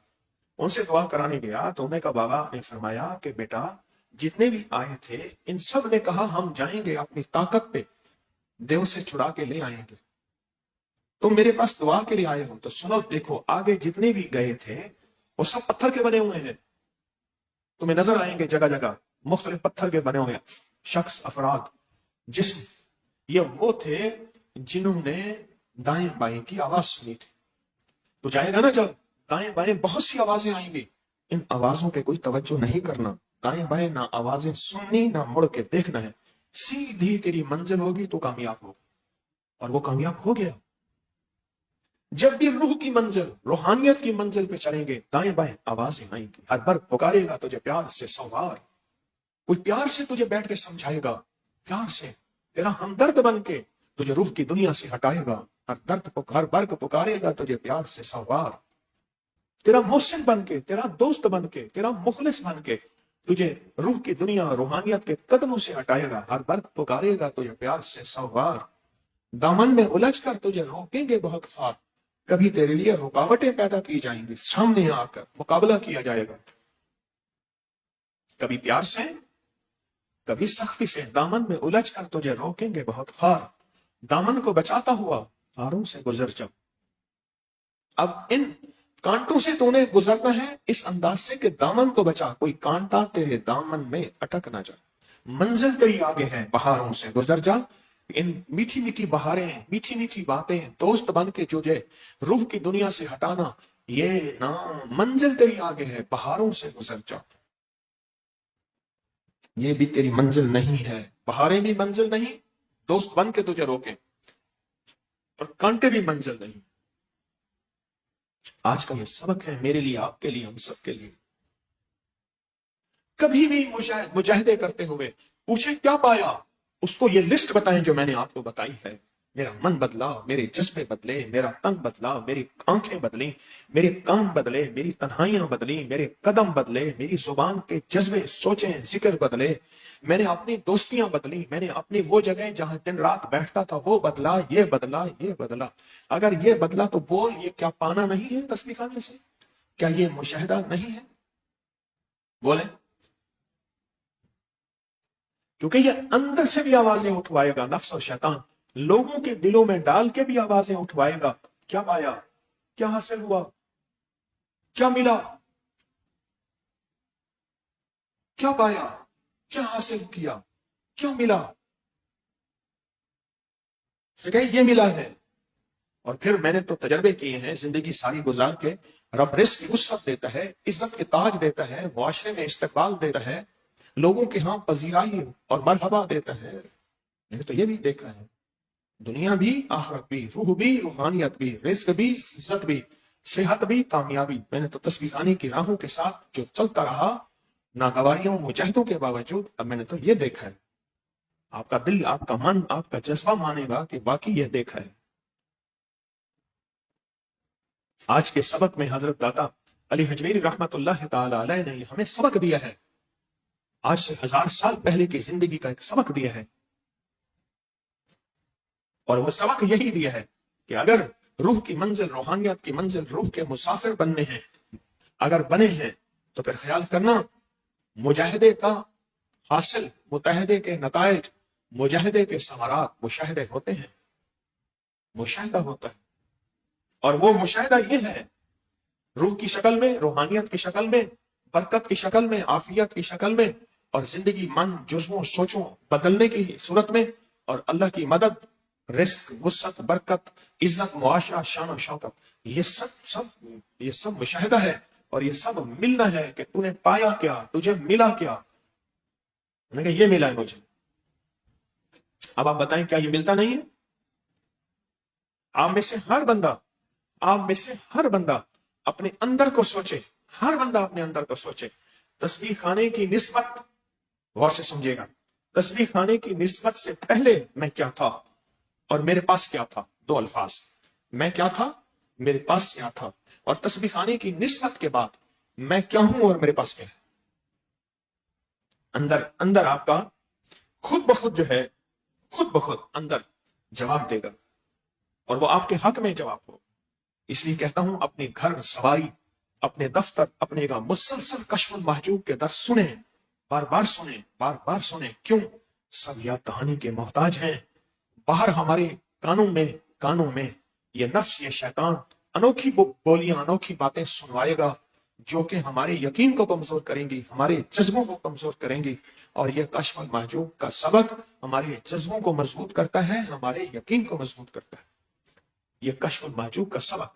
ان سے دعا کرانے گیا تو انہیں کا بابا نے فرمایا کہ بیٹا جتنے بھی آئے تھے ان سب نے کہا ہم جائیں گے اپنی طاقت پہ دیو سے چھڑا کے لے آئیں گے, تم میرے پاس دعا کے لیے آئے ہو تو سنو دیکھو آگے جتنے بھی گئے تھے وہ سب پتھر کے بنے ہوئے ہیں, تمہیں نظر آئیں گے جگہ جگہ مختلف پتھر کے بنے ہوئے شخص, افراد, جسم. یہ وہ تھے جنہوں نے دائیں بائیں کی آواز سنی تھی. تو جائے گا نا جب دائیں بائیں بہت سی آوازیں آئیں گی, ان آوازوں کے کوئی توجہ نہیں کرنا, دائیں بائیں نہ آوازیں سننی نہ مڑ کے دیکھنا ہے, سیدھی تیری منزل ہوگی تو کامیاب ہو. اور وہ کامیاب ہو گیا. جب بھی روح کی منزل, روحانیت کی منزل پہ چلیں گے دائیں بائیں آوازیں آئیں گی, ہر بر پکارے گا تجھے پیار سے سوار, کوئی پیار سے تجھے بیٹھ کے سمجھائے گا, پیار سے تیرا ہمدرد بن کے تجھے روح کی دنیا سے ہٹائے گا, ہر برق پکارے گا تجھے پیار سے سوار, تیرا محسن بن کے, تیرا دوست بن کے, تیرا مخلص بن کے تجھے روح کی دنیا روحانیت کے قدموں سے ہٹائے گا, ہر برق پکارے گا تجھے پیار سے سوار. دامن میں الجھ کر تجھے روکیں گے بہت خواب, کبھی تیرے لیے رکاوٹیں پیدا کی جائیں گی, سامنے آ کر مقابلہ کیا جائے گا, کبھی پیار سے کبھی سختی سے دامن میں الجھ کر تجھے روکیں گے بہت خار, دامن کو بچاتا ہوا خاروں سے گزر جا. اب ان کانٹوں سے تو نے گزرنا ہے اس انداز سے کہ دامن کو بچا, کوئی کانٹا تیرے دامن میں اٹک نہ جا, منزل تیری آگے ہے بہاروں سے گزر جا. ان میٹھی میٹھی بہاریں, میٹھی میٹھی باتیں دوست بن کے جو روح کی دنیا سے ہٹانا, یہ نام منزل تیری آگے ہے بہاروں سے گزر جا. یہ بھی تیری منزل نہیں ہے, بہاریں بھی منزل نہیں, دوست بن کے تجھے روکے, اور کانٹے بھی منزل نہیں. آج کا یہ سبق ہے میرے لیے, آپ کے لیے, ہم سب کے لیے. کبھی بھی مجاہدے کرتے ہوئے پوچھیں کیا پایا, اس کو یہ لسٹ بتائیں جو میں نے آپ کو بتائی ہے. میرا من بدلا, میرے جذبے بدلے, میرا تن بدلا, میری آنکھیں بدلی, میرے کان بدلے, میری تنہائیاں بدلی, میرے قدم بدلے, میری زبان کے جذبے, سوچیں, ذکر بدلے, میں نے اپنی دوستیاں بدلی, میں نے اپنی وہ جگہ جہاں دن رات بیٹھتا تھا وہ بدلا, یہ بدلا, یہ بدلا. اگر یہ بدلا تو بول, یہ کیا پانا نہیں ہے تسبیح خانے سے, کیا یہ مشاہدہ نہیں ہے؟ بولیں, کیونکہ یہ اندر سے بھی آوازیں اٹھوائے گا, نفس اور شیطان لوگوں کے دلوں میں ڈال کے بھی آوازیں اٹھوائے گا. کیا پایا, کیا حاصل ہوا, کیا ملا, کیا پایا, کیا حاصل کیا, کیا ملا, یہ ملا ہے. اور پھر میں نے تو تجربے کیے ہیں زندگی ساری گزار کے, رب رزق کی وسعت دیتا ہے, عزت کے تاج دیتا ہے, معاشرے میں استقبال دیتا ہے, لوگوں کے ہاں پذیرائی اور مرحبا دیتا ہے. میں نے تو یہ بھی دیکھا ہے, دنیا بھی, آخرت بھی, روح بھی, روحانیت بھی, رزق بھی, عزت بھی, صحت بھی, کامیابی. میں نے تو تسبیح خانے کی راہوں کے ساتھ جو چلتا رہا ناگواریوں مجاہدوں کے باوجود, اب میں نے تو یہ دیکھا ہے. آپ کا دل, آپ کا من, آپ کا جذبہ مانے گا کہ واقعی یہ دیکھا ہے. آج کے سبق میں حضرت داتا علی حجویری رحمت اللہ تعالی علیہ نے ہمیں سبق دیا ہے, آج سے 1000 سال پہلے کی زندگی کا ایک سبق دیا ہے. اور وہ سبق یہی دیا ہے کہ اگر روح کی منزل, روحانیت کی منزل, روح کے مسافر بننے ہیں, اگر بنے ہیں تو پھر خیال کرنا مجاہدے کا حاصل, متحدے کے نتائج, مجاہدے کے ثمرات مشاہدے ہوتے ہیں, مشاہدہ ہوتا ہے. اور وہ مشاہدہ یہ ہے روح کی شکل میں, روحانیت کی شکل میں, برکت کی شکل میں, عافیت کی شکل میں, اور زندگی من, جزموں, سوچوں بدلنے کی صورت میں, اور اللہ کی مدد, رزق, وسعت, برکت, عزت, معاشرہ, شان و شوکت, یہ سب مشاہدہ ہے. اور یہ سب ملنا ہے کہ تو نے پایا کیا, تجھے ملا کیا. میں نے کہا یہ ملا ہے مجھے. اب آپ بتائیں کیا یہ ملتا نہیں ہے؟ آپ میں سے ہر بندہ اپنے اندر کو سوچے, ہر بندہ اپنے اندر کو سوچے. تسبیح خانے کی نسبت غور سے سمجھے گا, تسبیح خانے کی نسبت سے پہلے میں کیا تھا اور میرے پاس کیا تھا. 2 الفاظ, میں کیا تھا, میرے پاس کیا تھا. اور تسبیح خانے کی نسبت کے بعد میں کیا ہوں اور میرے پاس کیا ہے. اندر آپ کا خود بخود جو ہے خود بخود اندر جواب دے گا، اور وہ آپ کے حق میں جواب ہو۔ اس لیے کہتا ہوں اپنے گھر سواری، اپنے دفتر، اپنے کا مسلسل کشف المحجوب کے درس سنیں، بار بار سنیں، بار بار سنیں۔ کیوں؟ سب یاد دہانی کے محتاج ہیں۔ باہر ہمارے کانوں میں یہ نفس، یہ شیطان انوکھی بولیاں، انوکھی باتیں سنوائے گا جو کہ ہمارے یقین کو کمزور کریں گی، ہمارے جذبوں کو کمزور کریں گی۔ اور یہ کشف المحجوب کا سبق ہمارے جذبوں کو مضبوط کرتا ہے، ہمارے یقین کو مضبوط کرتا ہے، یہ کشف المحجوب کا سبق۔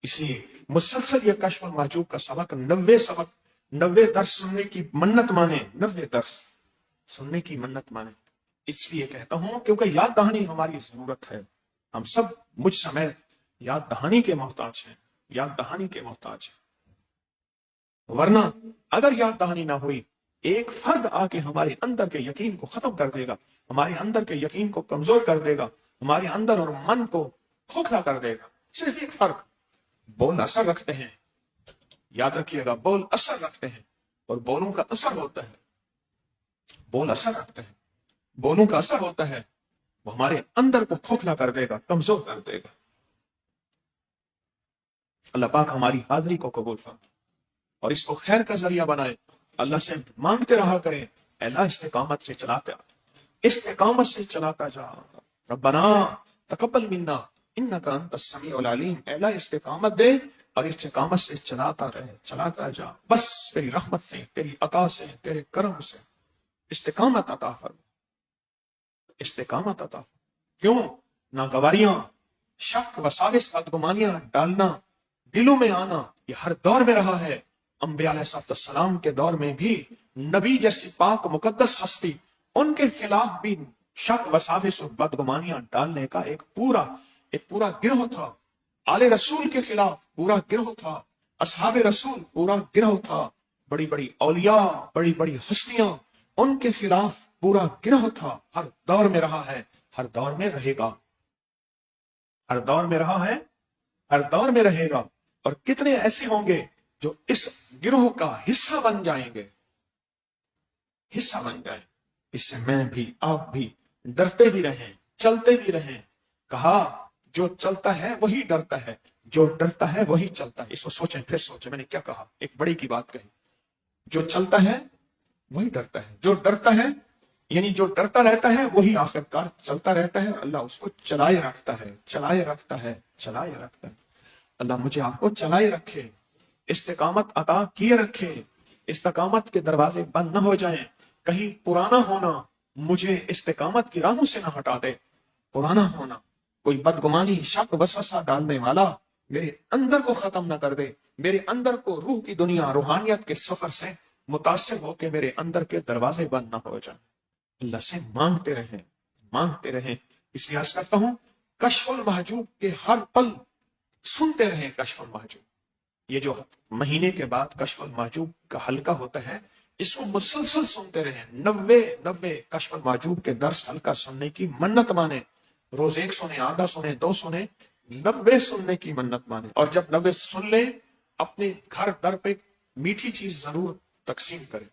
اس لیے مسلسل یہ کشف المحجوب کا سبق 90 درس سننے کی منت مانے، 90 درس سننے کی منت مانے۔ اس لیے کہتا ہوں کیونکہ یاد دہانی ہماری ضرورت ہے، ہم سب مجھ سمیت یاد دہانی کے محتاج ہیں، یاد دہانی کے محتاج ہیں۔ ورنہ اگر یاد دہانی نہ ہوئی، ایک فرد آ کے ہمارے اندر کے یقین کو ختم کر دے گا، ہمارے اندر کے یقین کو کمزور کر دے گا، ہمارے اندر اور من کو کھوکھلا کر دے گا۔ صرف ایک فرق، بول اثر رکھتے ہیں، یاد رکھیے گا، بول اثر رکھتے ہیں، اور بولوں کا اثر ہوتا ہے، بول اثر رکھتے ہیں، بولوں کا اثر ہوتا ہے، وہ ہمارے اندر کو کھوکھلا کر دے گا، کمزور کر دے گا۔ اللہ پاک ہماری حاضری کو قبول فرمائے اور اس کو خیر کا ذریعہ بنائے۔ اللہ سے مانگتے رہا کریں، اے اللہ استقامت سے چلاتے، استقامت سے چلاتا جا، ربنا تقبل منا انک انت السمیع العلیم۔ اے اللہ استقامت دے اور استقامت سے چلاتا جا، بس تیری رحمت سے، تیری عطا سے، تیرے کرم سے استقامت عطا فرما، استقامت عطا فرما۔ کیوں؟ ناگواریاں، شک، وساوس، بدگمانیاں ڈالنا، دلوں میں آنا، یہ ہر دور میں رہا ہے۔ انبیاء علیہ السلام کے دور میں بھی نبی جیسی پاک مقدس ہستی، ان کے خلاف بھی شک، وساوس اور بدگمانیاں ڈالنے کا ایک پورا گروہ تھا۔ آل رسول کے خلاف پورا گروہ تھا، اصحاب رسول پورا گروہ تھا، بڑی بڑی اولیاء، بڑی بڑی ہستیاں، ان کے خلاف پورا گروہ تھا۔ ہر دور میں رہا ہے، ہر دور میں رہے گا، ہر دور میں رہا ہے، ہر دور میں رہے گا۔ اور کتنے ایسے ہوں گے جو اس گروہ کا حصہ بن جائیں گے، حصہ بن جائیں۔ اس سے میں بھی، آپ بھی ڈرتے بھی رہیں، چلتے بھی رہیں۔ کہا جو چلتا ہے وہی ڈرتا ہے، جو ڈرتا ہے وہی چلتا ہے۔ اس کو سوچیں، پھر سوچیں میں نے کیا کہا، ایک بڑی کی بات کہی۔ جو چلتا ہے وہی ڈرتا ہے، جو ڈرتا ہے یعنی جو ڈرتا رہتا ہے وہی آخرکار چلتا رہتا ہے۔ اللہ اس کو چلائے رکھتا ہے، چلائے رکھتا ہے، چلائے رکھتا ہے۔ اللہ مجھے آپ کو چلائے رکھے، استقامت عطا کیے رکھے، استقامت کے دروازے بند نہ ہو جائیں۔ کہیں پرانا ہونا مجھے استقامت کی راہوں سے نہ ہٹا دے، پرانا ہونا، کوئی بدگمانی، شک، وسوسہ ڈالنے والا میرے اندر کو ختم نہ کر دے، میرے اندر کو روح کی دنیا، روحانیت کے سفر سے متاثر ہو کے میرے اندر کے دروازے بند نہ ہو جائیں۔ اللہ سے مانگتے رہیں، مانگتے رہیں۔ اس لیے عرض کرتا ہوں کشف المحجوب کے ہر پل سنتے رہیں، کشف المحجوب، یہ جو مہینے کے بعد کشف المحجوب کا حلقہ ہوتا ہے اس کو مسلسل سنتے رہیں۔ 90 کشف المحجوب کے درس حلقہ سننے کی منت مانے، روز 1 سنیں، آدھا سنیں، 2 سنیں، 90 سننے کی منت مانے۔ اور جب 90 سن لیں اپنے گھر در پہ میٹھی چیز ضرور تقسیم کریں،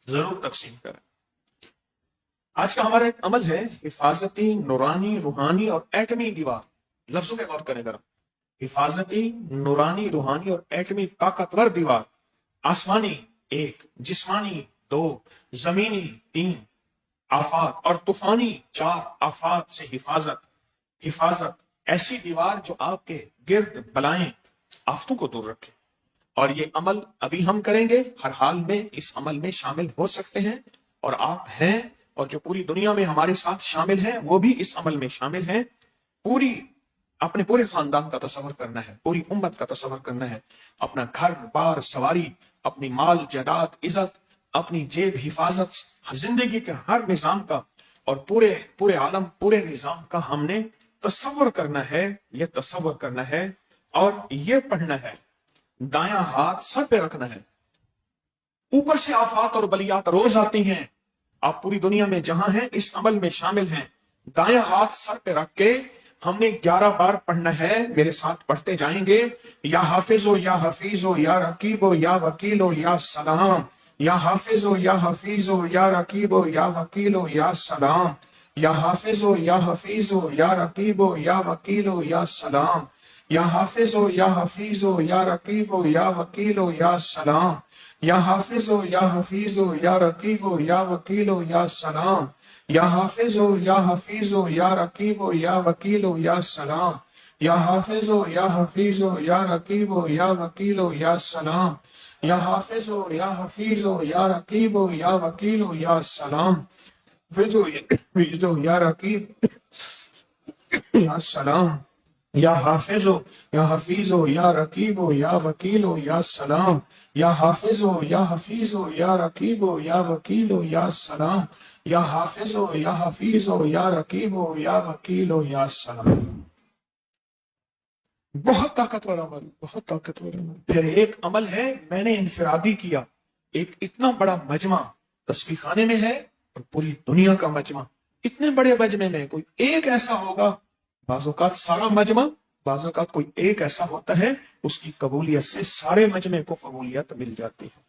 ضرور تقسیم کریں۔ آج کا ہمارا ایک عمل ہے حفاظتی، نورانی، روحانی اور ایٹمی دیوار۔ لفظوں پہ غور کریں ذرا، حفاظتی، نورانی، روحانی اور ایٹمی طاقتور دیوار۔ آسمانی 1، جسمانی 2، زمینی 3، آفات اور طوفانی 4۔ آفات سے حفاظت ایسی دیوار جو آپ کے گرد بلائیں، آفتوں کو دور رکھے۔ اور یہ عمل ابھی ہم کریں گے، ہر حال میں اس عمل میں شامل ہو سکتے ہیں، اور آپ ہیں، اور جو پوری دنیا میں ہمارے ساتھ شامل ہیں وہ بھی اس عمل میں شامل ہیں۔ اپنے پورے خاندان کا تصور کرنا ہے، پوری امت کا تصور کرنا ہے، اپنا گھر بار، سواری، اپنی مال جائیداد، عزت، اپنی جیب، حفاظت، زندگی کے ہر نظام کا اور پورے عالم، پورے نظام کا ہم نے تصور کرنا ہے، یہ تصور کرنا ہے اور یہ پڑھنا ہے۔ دایاں ہاتھ سر پہ رکھنا ہے۔ اوپر سے آفات اور بلیات روز آتی ہیں، آپ پوری دنیا میں جہاں ہیں اس عمل میں شامل ہیں۔ دایاں ہاتھ سر پہ رکھ کے ہم نے 11 بار پڑھنا ہے، میرے ساتھ پڑھتے جائیں گے۔ یا حافظ ہو، یا حفیظ ہو، یا رقیب ہو، یا وکیل ہو، یا سلام، یا حافظ ہو یا حفیظ ہو یا رقیب ہو یا وکیل ہو یا سلام، یا حافظ ہو یا حفیظ ہو یا رقیب ہو یا وکیل ہو یا سلام، یا حافظ ہو یا حفیظ ہو یا رقیب ہو یا وکیل ہو یا سلام، یا حافظ ہو یا حفیظ ہو یا رقیب ہو یا وکیل ہو یا سلام، یا حافظ ہو یا حفیظ ہو یا رقیب ہو یا وکیل ہو یا سلام، یا حافظ ہو یا حفیظ ہو یا رقیب ہو یا وکیل ہو یا سلام، یا حافظ ہو یا حفیظ ہو یا رقیب ہو یا وکیل ہو یا سلام، حفظ ہو یا رقیب یا سلام، یا حافظ ہو یا حفیظ ہو یا رقیب ہو یا وکیل ہو یا سلام، یا حافظ ہو یا حفیظ ہو یا رقیب ہو یا وکیل ہو یا سلام، یا حافظ ہو یا حفیظ ہو یا رقیب ہو یا وکیل ہو یا سلام۔ بہت طاقتور عمل، بہت طاقتور عمل۔ پھر ایک عمل ہے میں نے انفرادی کیا، ایک اتنا بڑا مجمع تسبیح خانے میں ہے اور پوری دنیا کا مجمع، اتنے بڑے مجمع میں کوئی ایک ایسا ہوگا، بعض اوقات سارا مجمع، بعض اوقات کوئی ایک ایسا ہوتا ہے اس کی قبولیت سے سارے مجمع کو قبولیت مل جاتی ہے۔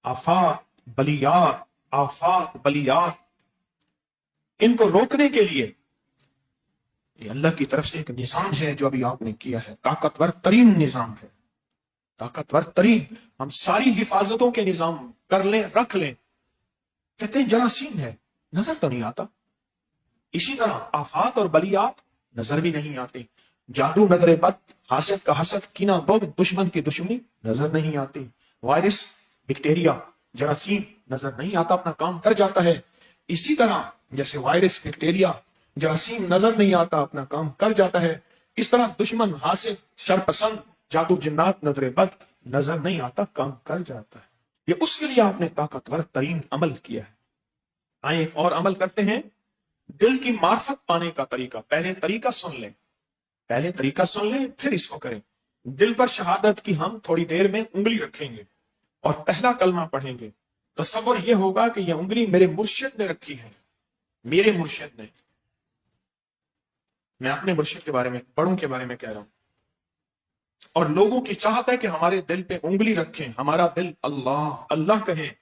آفات بلیات ان کو روکنے کے لیے یہ اللہ کی طرف سے ایک نظام ہے جو ابھی آپ نے کیا ہے، طاقتور ترین نظام ہے، طاقتور ترین۔ ہم ساری حفاظتوں کے نظام کر لیں، رکھ لیں، کہتے ہیں جراثیم ہے، نظر تو نہیں آتا۔ اسی طرح آفات اور بلیات نظر بھی نہیں آتے، جادو، نظر بد، حاسد کا حسد، کینہ بغض، دشمن کی دشمنی نظر نہیں آتی، وائرس، بیکٹیریا، جراثیم نظر نہیں آتا، اپنا کام کر جاتا ہے۔ اسی طرح جیسے وائرس، بیکٹیریا، جراثیم نظر نہیں آتا، اپنا کام کر جاتا ہے، اس طرح دشمن، حاسد، شر پسند، جادو، جنات، نظر بد نظر نہیں آتا، کام کر جاتا ہے۔ یہ اس کے لیے آپ نے طاقتور ترین عمل کیا ہے۔ آئیں ایک اور عمل کرتے ہیں، دل کی معرفت پانے کا طریقہ۔ پہلے طریقہ سن لیں، پھر اس کو کریں۔ دل پر شہادت کی ہم تھوڑی دیر میں انگلی رکھیں گے اور پہلا کلمہ پڑھیں گے۔ تصور یہ ہوگا کہ یہ انگلی میرے مرشد نے رکھی ہے، میرے مرشد نے۔ میں اپنے مرشد کے بارے میں، بڑوں کے بارے میں کہہ رہا ہوں، اور لوگوں کی چاہت ہے کہ ہمارے دل پہ انگلی رکھیں، ہمارا دل اللہ اللہ کہے،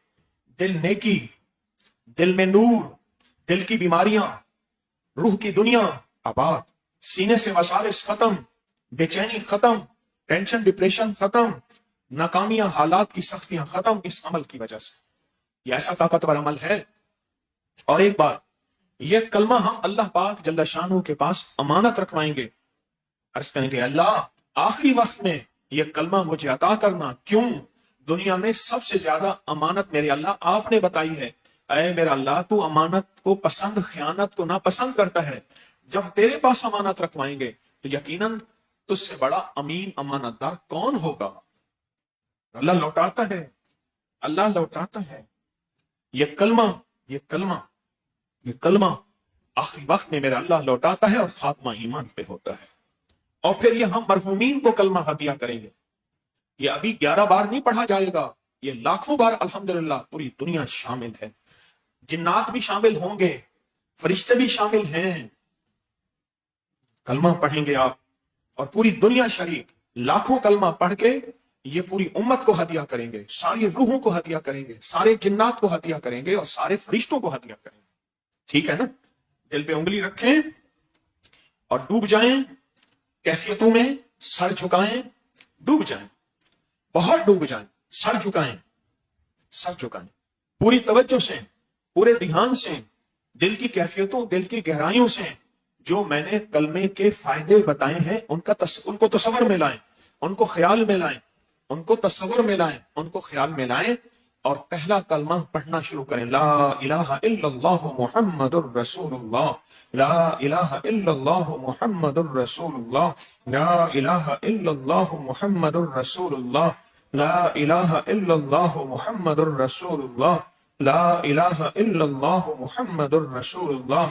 دل نیکی، دل میں نور، دل کی بیماریاں، روح کی دنیا آباد، سینے سے وساوس ختم، بے چینی ختم، ٹینشن ڈپریشن ختم، ناکامیاں، حالات کی سختیاں ختم، اس عمل کی وجہ سے۔ یہ ایسا طاقتور عمل ہے۔ اور ایک بات، یہ کلمہ ہم اللہ پاک جل شانہ کے پاس امانت رکھوائیں گے، عرض کریں گے اللہ آخری وقت میں یہ کلمہ مجھے عطا کرنا، کیوں؟ دنیا میں سب سے زیادہ امانت میرے اللہ آپ نے بتائی ہے، اے میرا اللہ تو امانت کو پسند، خیانت کو ناپسند کرتا ہے، جب تیرے پاس امانت رکھوائیں گے تو یقیناً تجھ سے بڑا امین امانت دار کون ہوگا؟ اللہ لوٹاتا ہے، اللہ لوٹاتا ہے۔ یہ کلمہ آخری وقت میں میرا اللہ لوٹاتا ہے اور خاتمہ ایمان پہ ہوتا ہے۔ اور پھر یہ ہم مرحومین کو کلمہ ہدیہ کریں گے۔ یہ ابھی 11 بار نہیں پڑھا جائے گا، یہ لاکھوں بار الحمدللہ پوری دنیا شامل ہے، جنات بھی شامل ہوں گے، فرشتے بھی شامل ہیں۔ کلمہ پڑھیں گے آپ اور پوری دنیا شریک لاکھوں کلمہ پڑھ کے یہ پوری امت کو ہدیہ کریں گے، ساری روحوں کو ہدیہ کریں گے، سارے جنات کو ہدیہ کریں گے اور سارے فرشتوں کو ہدیہ کریں گے۔ ٹھیک ہے نا؟ دل پہ انگلی رکھیں اور ڈوب جائیں کیفیتوں میں، سر جھکائیں، ڈوب جائیں، بہت ڈوب جائیں، سر جھکائیں پوری توجہ سے، پورے دھیان سے، دل کی کیفیتوں، دل کی گہرائیوں سے جو میں نے کلمے کے فائدے بتائے ہیں ان کو تصور میں لائیں، ان کو خیال میں لائیں، ان کو تصور میں لائیں، ان کو خیال میں لائیں اور پہلا کلمہ پڑھنا شروع کریں، لا الہ الا اللہ محمد الرسول اللہ، لا الہ الا اللہ محمد الرسول اللہ، لا الہ الا اللہ محمد الرسول اللہ، لا الہ الا اللہ محمد الرسول اللہ، لا الہ الا اللہ محمد الرسول اللہ،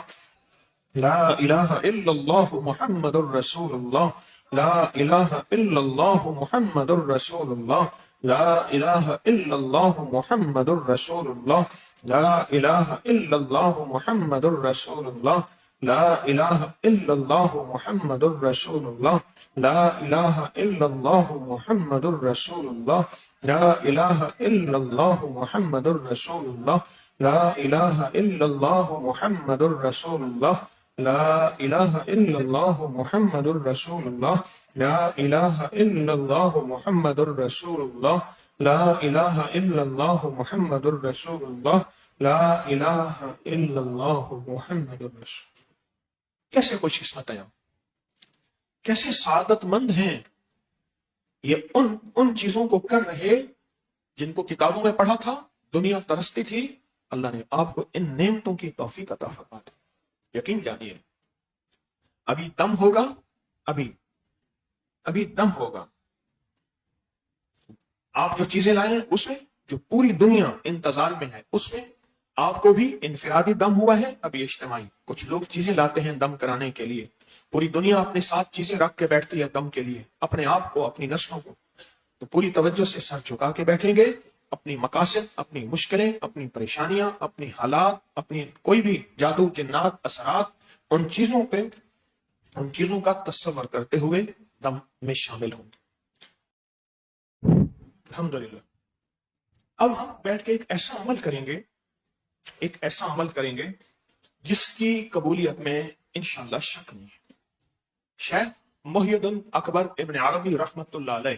لا الہ الا اللہ محمد الرسول اللہ، لا الہ الا اللہ محمد الرسول اللہ، لا الہ الا اللہ محمد الرسول اللہ، لا الہ الا اللہ محمد الرسول اللہ، لا الہ الا اللہ محمد الرسول اللہ، لا الہ الا اللہ محمد الرسول اللہ، لا الہ الا اللہ محمد الرسول اللہ، لا الہ الا اللہ محمد الرسول اللہ، لا الہ الا اللہ محمد الرسول اللہ، لا الہ الا اللہ محمد الرسول اللہ، لا الہ الا اللہ محمد الرسول اللہ، لا الہ الا اللہ محمد الرسول۔ کیسے خوش قسمت ہیں، کیسے سعادت مند ہیں، یہ ان چیزوں کو کر رہے جن کو کتابوں میں پڑھا تھا، دنیا ترستی تھی، اللہ نے آپ کو ان نعمتوں کی توفیق عطا فرما دی۔ یقین جانیے ابھی دم ہوگا، ابھی دم ہوگا، آپ جو چیزیں لائے ہیں اس میں، جو پوری دنیا انتظار میں ہے اس میں، آپ کو بھی انفرادی دم ہوا ہے، ابھی اجتماعی کچھ لوگ چیزیں لاتے ہیں دم کرانے کے لیے، پوری دنیا اپنے ساتھ چیزیں رکھ کے بیٹھتی ہے دم کے لیے، اپنے آپ کو، اپنی نسلوں کو، تو پوری توجہ سے سر جھکا کے بیٹھیں گے، اپنی مقاصد، اپنی مشکلیں، اپنی پریشانیاں، اپنی حالات، اپنی کوئی بھی جادو جنات اثرات، ان چیزوں کا تصور کرتے ہوئے دم میں شامل ہوں۔ الحمدللہ۔ اب ہم بیٹھ کے ایک ایسا عمل کریں گے جس کی قبولیت میں انشاءاللہ شک نہیں ہے۔ شیخ محی الدین اکبر ابن عربی رحمت اللہ علیہ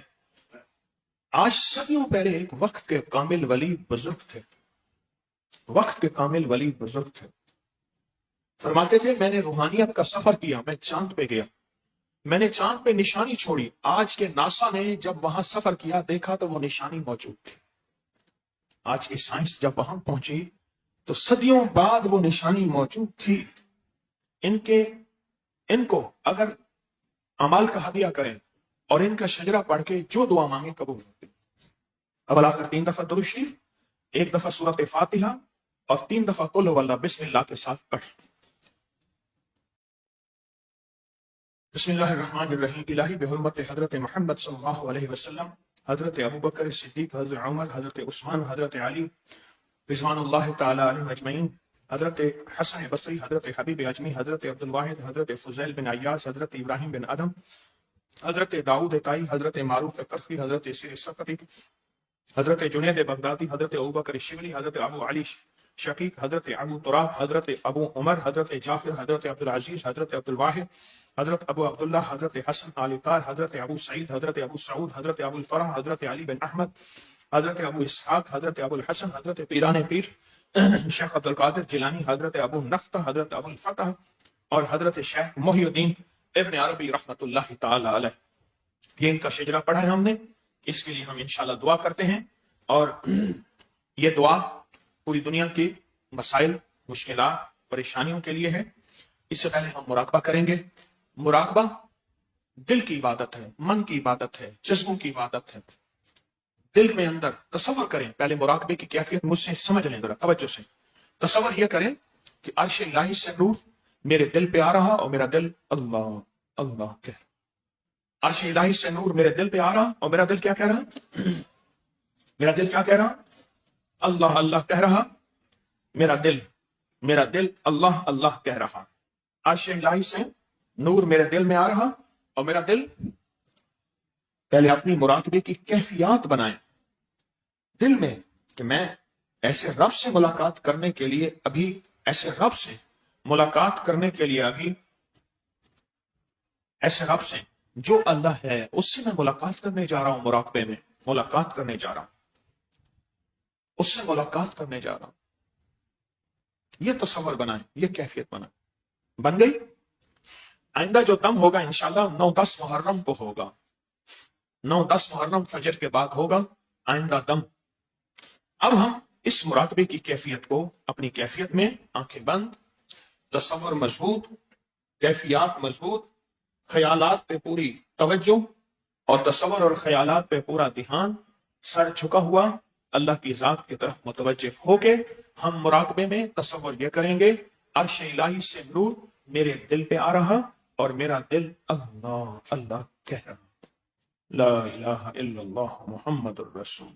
آج صدیوں پہلے ایک وقت کے کامل ولی بزرگ تھے، فرماتے تھے میں نے روحانیت کا سفر کیا، میں چاند پہ گیا، میں نے چاند پہ نشانی چھوڑی، آج کے ناسا نے جب وہاں سفر کیا دیکھا تو وہ نشانی موجود تھی۔ آج کی سائنس جب وہاں پہنچی تو صدیوں بعد وہ نشانی موجود تھی۔ ان کو اگر اعمال کا ہدیہ کریں اور ان کا شجرہ پڑھ کے جو دعا مانگے قبول ہوتی۔ اول آخر 3 دفعہ درود شریف، 1 دفعہ سورۃ فاتحہ اور 3 دفعہ قل هو اللہ بسم اللہ کے ساتھ پڑھ۔ بسم اللہ الرحمن الرحیم۔ الہی بحرمت حضرت محمد صلی اللہ علیہ وسلم، حضرت ابوبکر صدیق، حضرت عمر، حضرت عثمان، حضرت علی رضوان اللہ تعالی علیہم اجمعین، حضرت حسن بصری، حضرت حبیب اجمی، حضرت عبد الواحد، حضرت فضیل بن عیاض، حضرت ابراہیم بن ادم، حضرت داؤد طائی، حضرت معروف کرخی، حضرت سیر سقطی، حضرت جنید بغدادی، حضرت ابوبکر شبلی، حضرت ابو علی شقیق، حضرت ابو تراب، حضرت ابو عمر، حضرت جعفر، حضرت عبد العزیز، حضرت عبد الواحد، حضرت ابو عبداللہ، حضرت حسن علی طار، حضرت ابو سعید، حضرت ابو سعود، حضرت ابو الفرح، حضرت علی بن احمد، حضرت ابو اسحاق، حضرت ابو الحسن، حضرت پیران پیر شیخ عبد القادر جیلانی، حضرت ابو نختہ، حضرت ابو الفتح اور حضرت شیخ محی الدین ابن عربی رحمت اللہ تعالی علیہ، یہ ان کا شجرہ پڑھا ہے ہم نے، اس کے لیے ہم انشاءاللہ دعا کرتے ہیں، اور یہ دعا پوری دنیا کی مسائل، مشکلات، پریشانیوں کے لیے ہے۔ اس سے پہلے ہم مراقبہ کریں گے۔ مراقبہ دل کی عبادت ہے، من کی عبادت ہے، جذبوں کی عبادت ہے۔ دل میں اندر تصور کریں، پہلے مراقبے کی کیفیت مجھ سے سمجھ لیں ذرا توجہ سے۔ تصور یہ کریں کہ عرش الہی سے نور میرے دل پہ آ رہا اور میرا دل اللہ اللہ کہہ رہا۔ عرش الہی سے نور میرے دل پہ آ رہا اور میرا دل کیا کہہ رہا؟ میرا دل کیا کہہ رہا؟ اللہ اللہ کہہ رہا۔ میرا دل اللہ اللہ کہہ رہا۔ عرش الہی سے نور میرے دل میں آ رہا اور میرا دل، پہلے اپنی مراقبے کی کیفیات بنائیں دل میں کہ میں ایسے رب سے ملاقات کرنے کے لیے ابھی، ایسے رب سے جو اللہ ہے اس سے میں ملاقات کرنے جا رہا ہوں، مراقبے میں ملاقات کرنے جا رہا ہوں، اس سے ملاقات کرنے جا رہا ہوں۔ یہ تصور بنائیں، یہ کیفیت بنائیں۔ بن گئی؟ آئندہ جو دم ہوگا انشاءاللہ 9-10 محرم کو ہوگا، 9-10 محرم فجر کے بعد ہوگا آئندہ دم۔ اب ہم اس مراقبے کی کیفیت کو اپنی کیفیت میں آنکھیں بند، تصور مضبوط، کیفیات مضبوط، خیالات پہ پوری توجہ اور تصور اور خیالات پہ پورا دھیان، سر جھکا ہوا اللہ کی ذات کی طرف متوجہ ہو کے ہم مراقبے میں تصور یہ کریں گے عرش الہی سے نور میرے دل پہ آ رہا اور میرا دل اللہ اللہ کہہ رہا۔ لا الہ الا اللہ محمد الرسول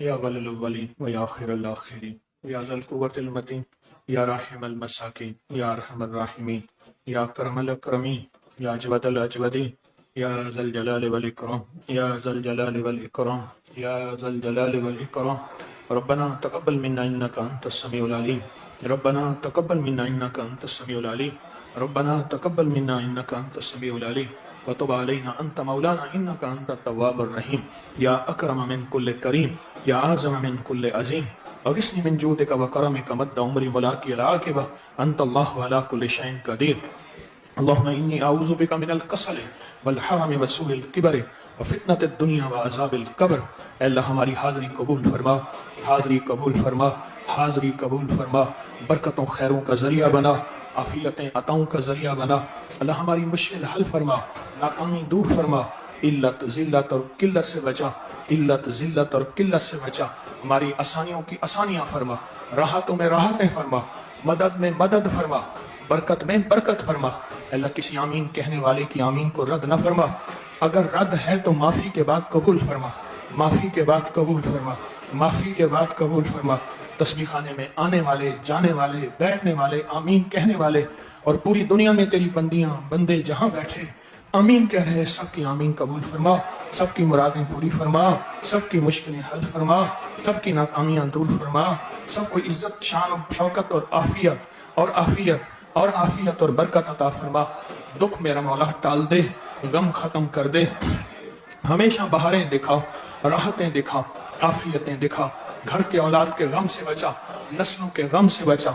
یا ولی الاولین و یا آخر الاخرین یا ذا القوة المتین یا راحم المساکین یا ارحم الراحمین یا کرم الاکرمین یا اجود الاجودین يا ذا الجلال والإكرام يا ذا الجلال والإكرام يا ذا الجلال والإكرام ربنا تقبل منا إنك أنت السميع العليم ربنا تقبل منا إنك أنت السميع العليم ربنا تقبل منا إنك أنت السميع العليم وتب علينا أنت مولانا إنك أنت التواب الرحيم يا أكرم من كل كريم يا أعظم من كل عظيم اغثني من جودك وكرمك مد عمري ملاقي العاقبة أنت الله على كل شيء قدير اللهم إني أعوذ بك من الكسل والحرم وسوء الكبر وفتنة الدنيا وعذاب القبر اے اللہ ہماری حاضری قبول فرما حاضری قبول فرما حاضری قبول فرما برکتوں خیروں کا ذریعہ بنا عافیتیں عطاؤں کا ذریعہ بنا اللہ ہماری مشکل حل فرما ناکامی دور فرما علت ذلت اور قلت سے بچا علت ذلت اور قلت سے بچا ہماری آسانیوں کی آسانیاں فرما راحتوں میں راحتیں فرما مدد میں مدد فرما برکت میں برکت فرما اللہ کسی آمین کہنے والے کی آمین کو رد نہ فرما اگر رد ہے تو معافی کے بعد قبول فرما معافی کے بعد قبول فرما معافی کے بعد قبول فرما تسبیح خانے میں آنے والے جانے والے بیٹھنے والے آمین کہنے والے اور پوری دنیا میں تیری بندیاں بندے جہاں بیٹھے آمین کہہ رہے سب کی آمین قبول فرما سب کی مرادیں پوری فرما سب کی مشکلیں حل فرما سب کی ناکامیاں دور فرما سب کو عزت شان و شوکت اور عافیت اور برکت عطا فرما دکھ میرا مولا ٹال دے غم ختم کر دے ہمیشہ بہاریں دکھاؤ راحتیں دکھا عافیتیں دکھا گھر کے اولاد کے غم سے بچا نسلوں کے غم سے بچا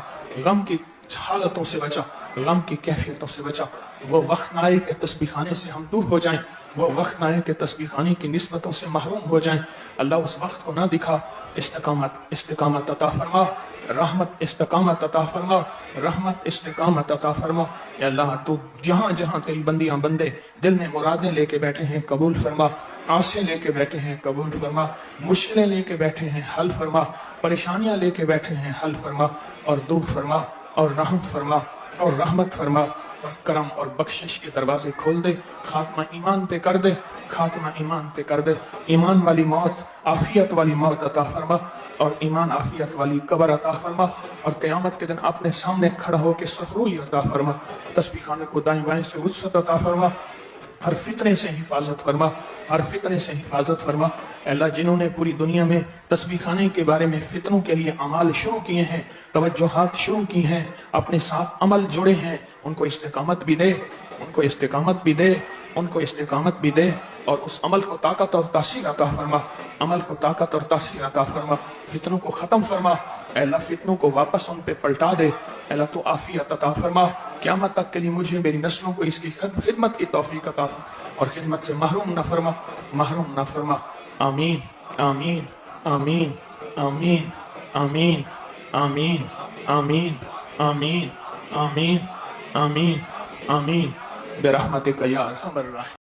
غم کی حالتوں سے بچا غم کی کیفیتوں سے بچا وہ وقت نہ آئے کہ تسبیح خانے سے ہم دور ہو جائیں وہ وقت نہ آئے کہ تسبیح خانے کی نسبتوں سے محروم ہو جائیں اللہ اس وقت کو نہ دکھا استقامت عطا فرما رحمت استقامت عطا فرما رحمت استقامت عطا فرما یا اللہ تو جہاں جہاں تیری بندیاں بندے دل میں مرادیں لے کے بیٹھے ہیں قبول فرما آسیں لے کے بیٹھے ہیں قبول فرما مشکلیں لے کے بیٹھے ہیں حل فرما پریشانیاں لے کے بیٹھے ہیں حل فرما اور دور فرما اور رحم فرما اور رحمت فرما اور کرم اور بخشش کے دروازے کھول دے خاتمہ ایمان پہ کر دے خاتمہ ایمان پہ کر دے ایمان والی موت عافیت والی موت عطا فرما اور ایمان عافیت والی قبر عطا فرما اور قیامت کے دن اپنے سامنے کھڑا ہو کے سرخروئی عطا فرما تسبیح خانے کو دائیں بائیں سے وسعت عطا فرما ہر فتنے سے حفاظت فرما ہر فتنے سے حفاظت فرما اے اللہ جنہوں نے پوری دنیا میں تسبیح خانے کے بارے میں فتنوں کے لیے اعمال شروع کیے ہیں توجہات شروع کی ہیں اپنے ساتھ عمل جڑے ہیں ان کو استقامت بھی دے ان کو استقامت بھی دے ان کو استقامت بھی دے اور اس عمل کو طاقت اور تاثیر عطا فرما عمل کو طاقت اور تاثیر عطا فرما فتنوں کو ختم فرما اے اللہ فتنوں کو واپس ان پہ پلٹا دے اے اللہ تو عافیت عطا فرما قیامت تک کے لیے مجھے میری نسلوں کو اس کی خدمت کی توفیق عطا فرما اور خدمت سے محروم نہ فرما آمین آمین آمین آمین آمین آمین آمین آمین آمین آمین آمین برحمتک یا ارحم الراحمین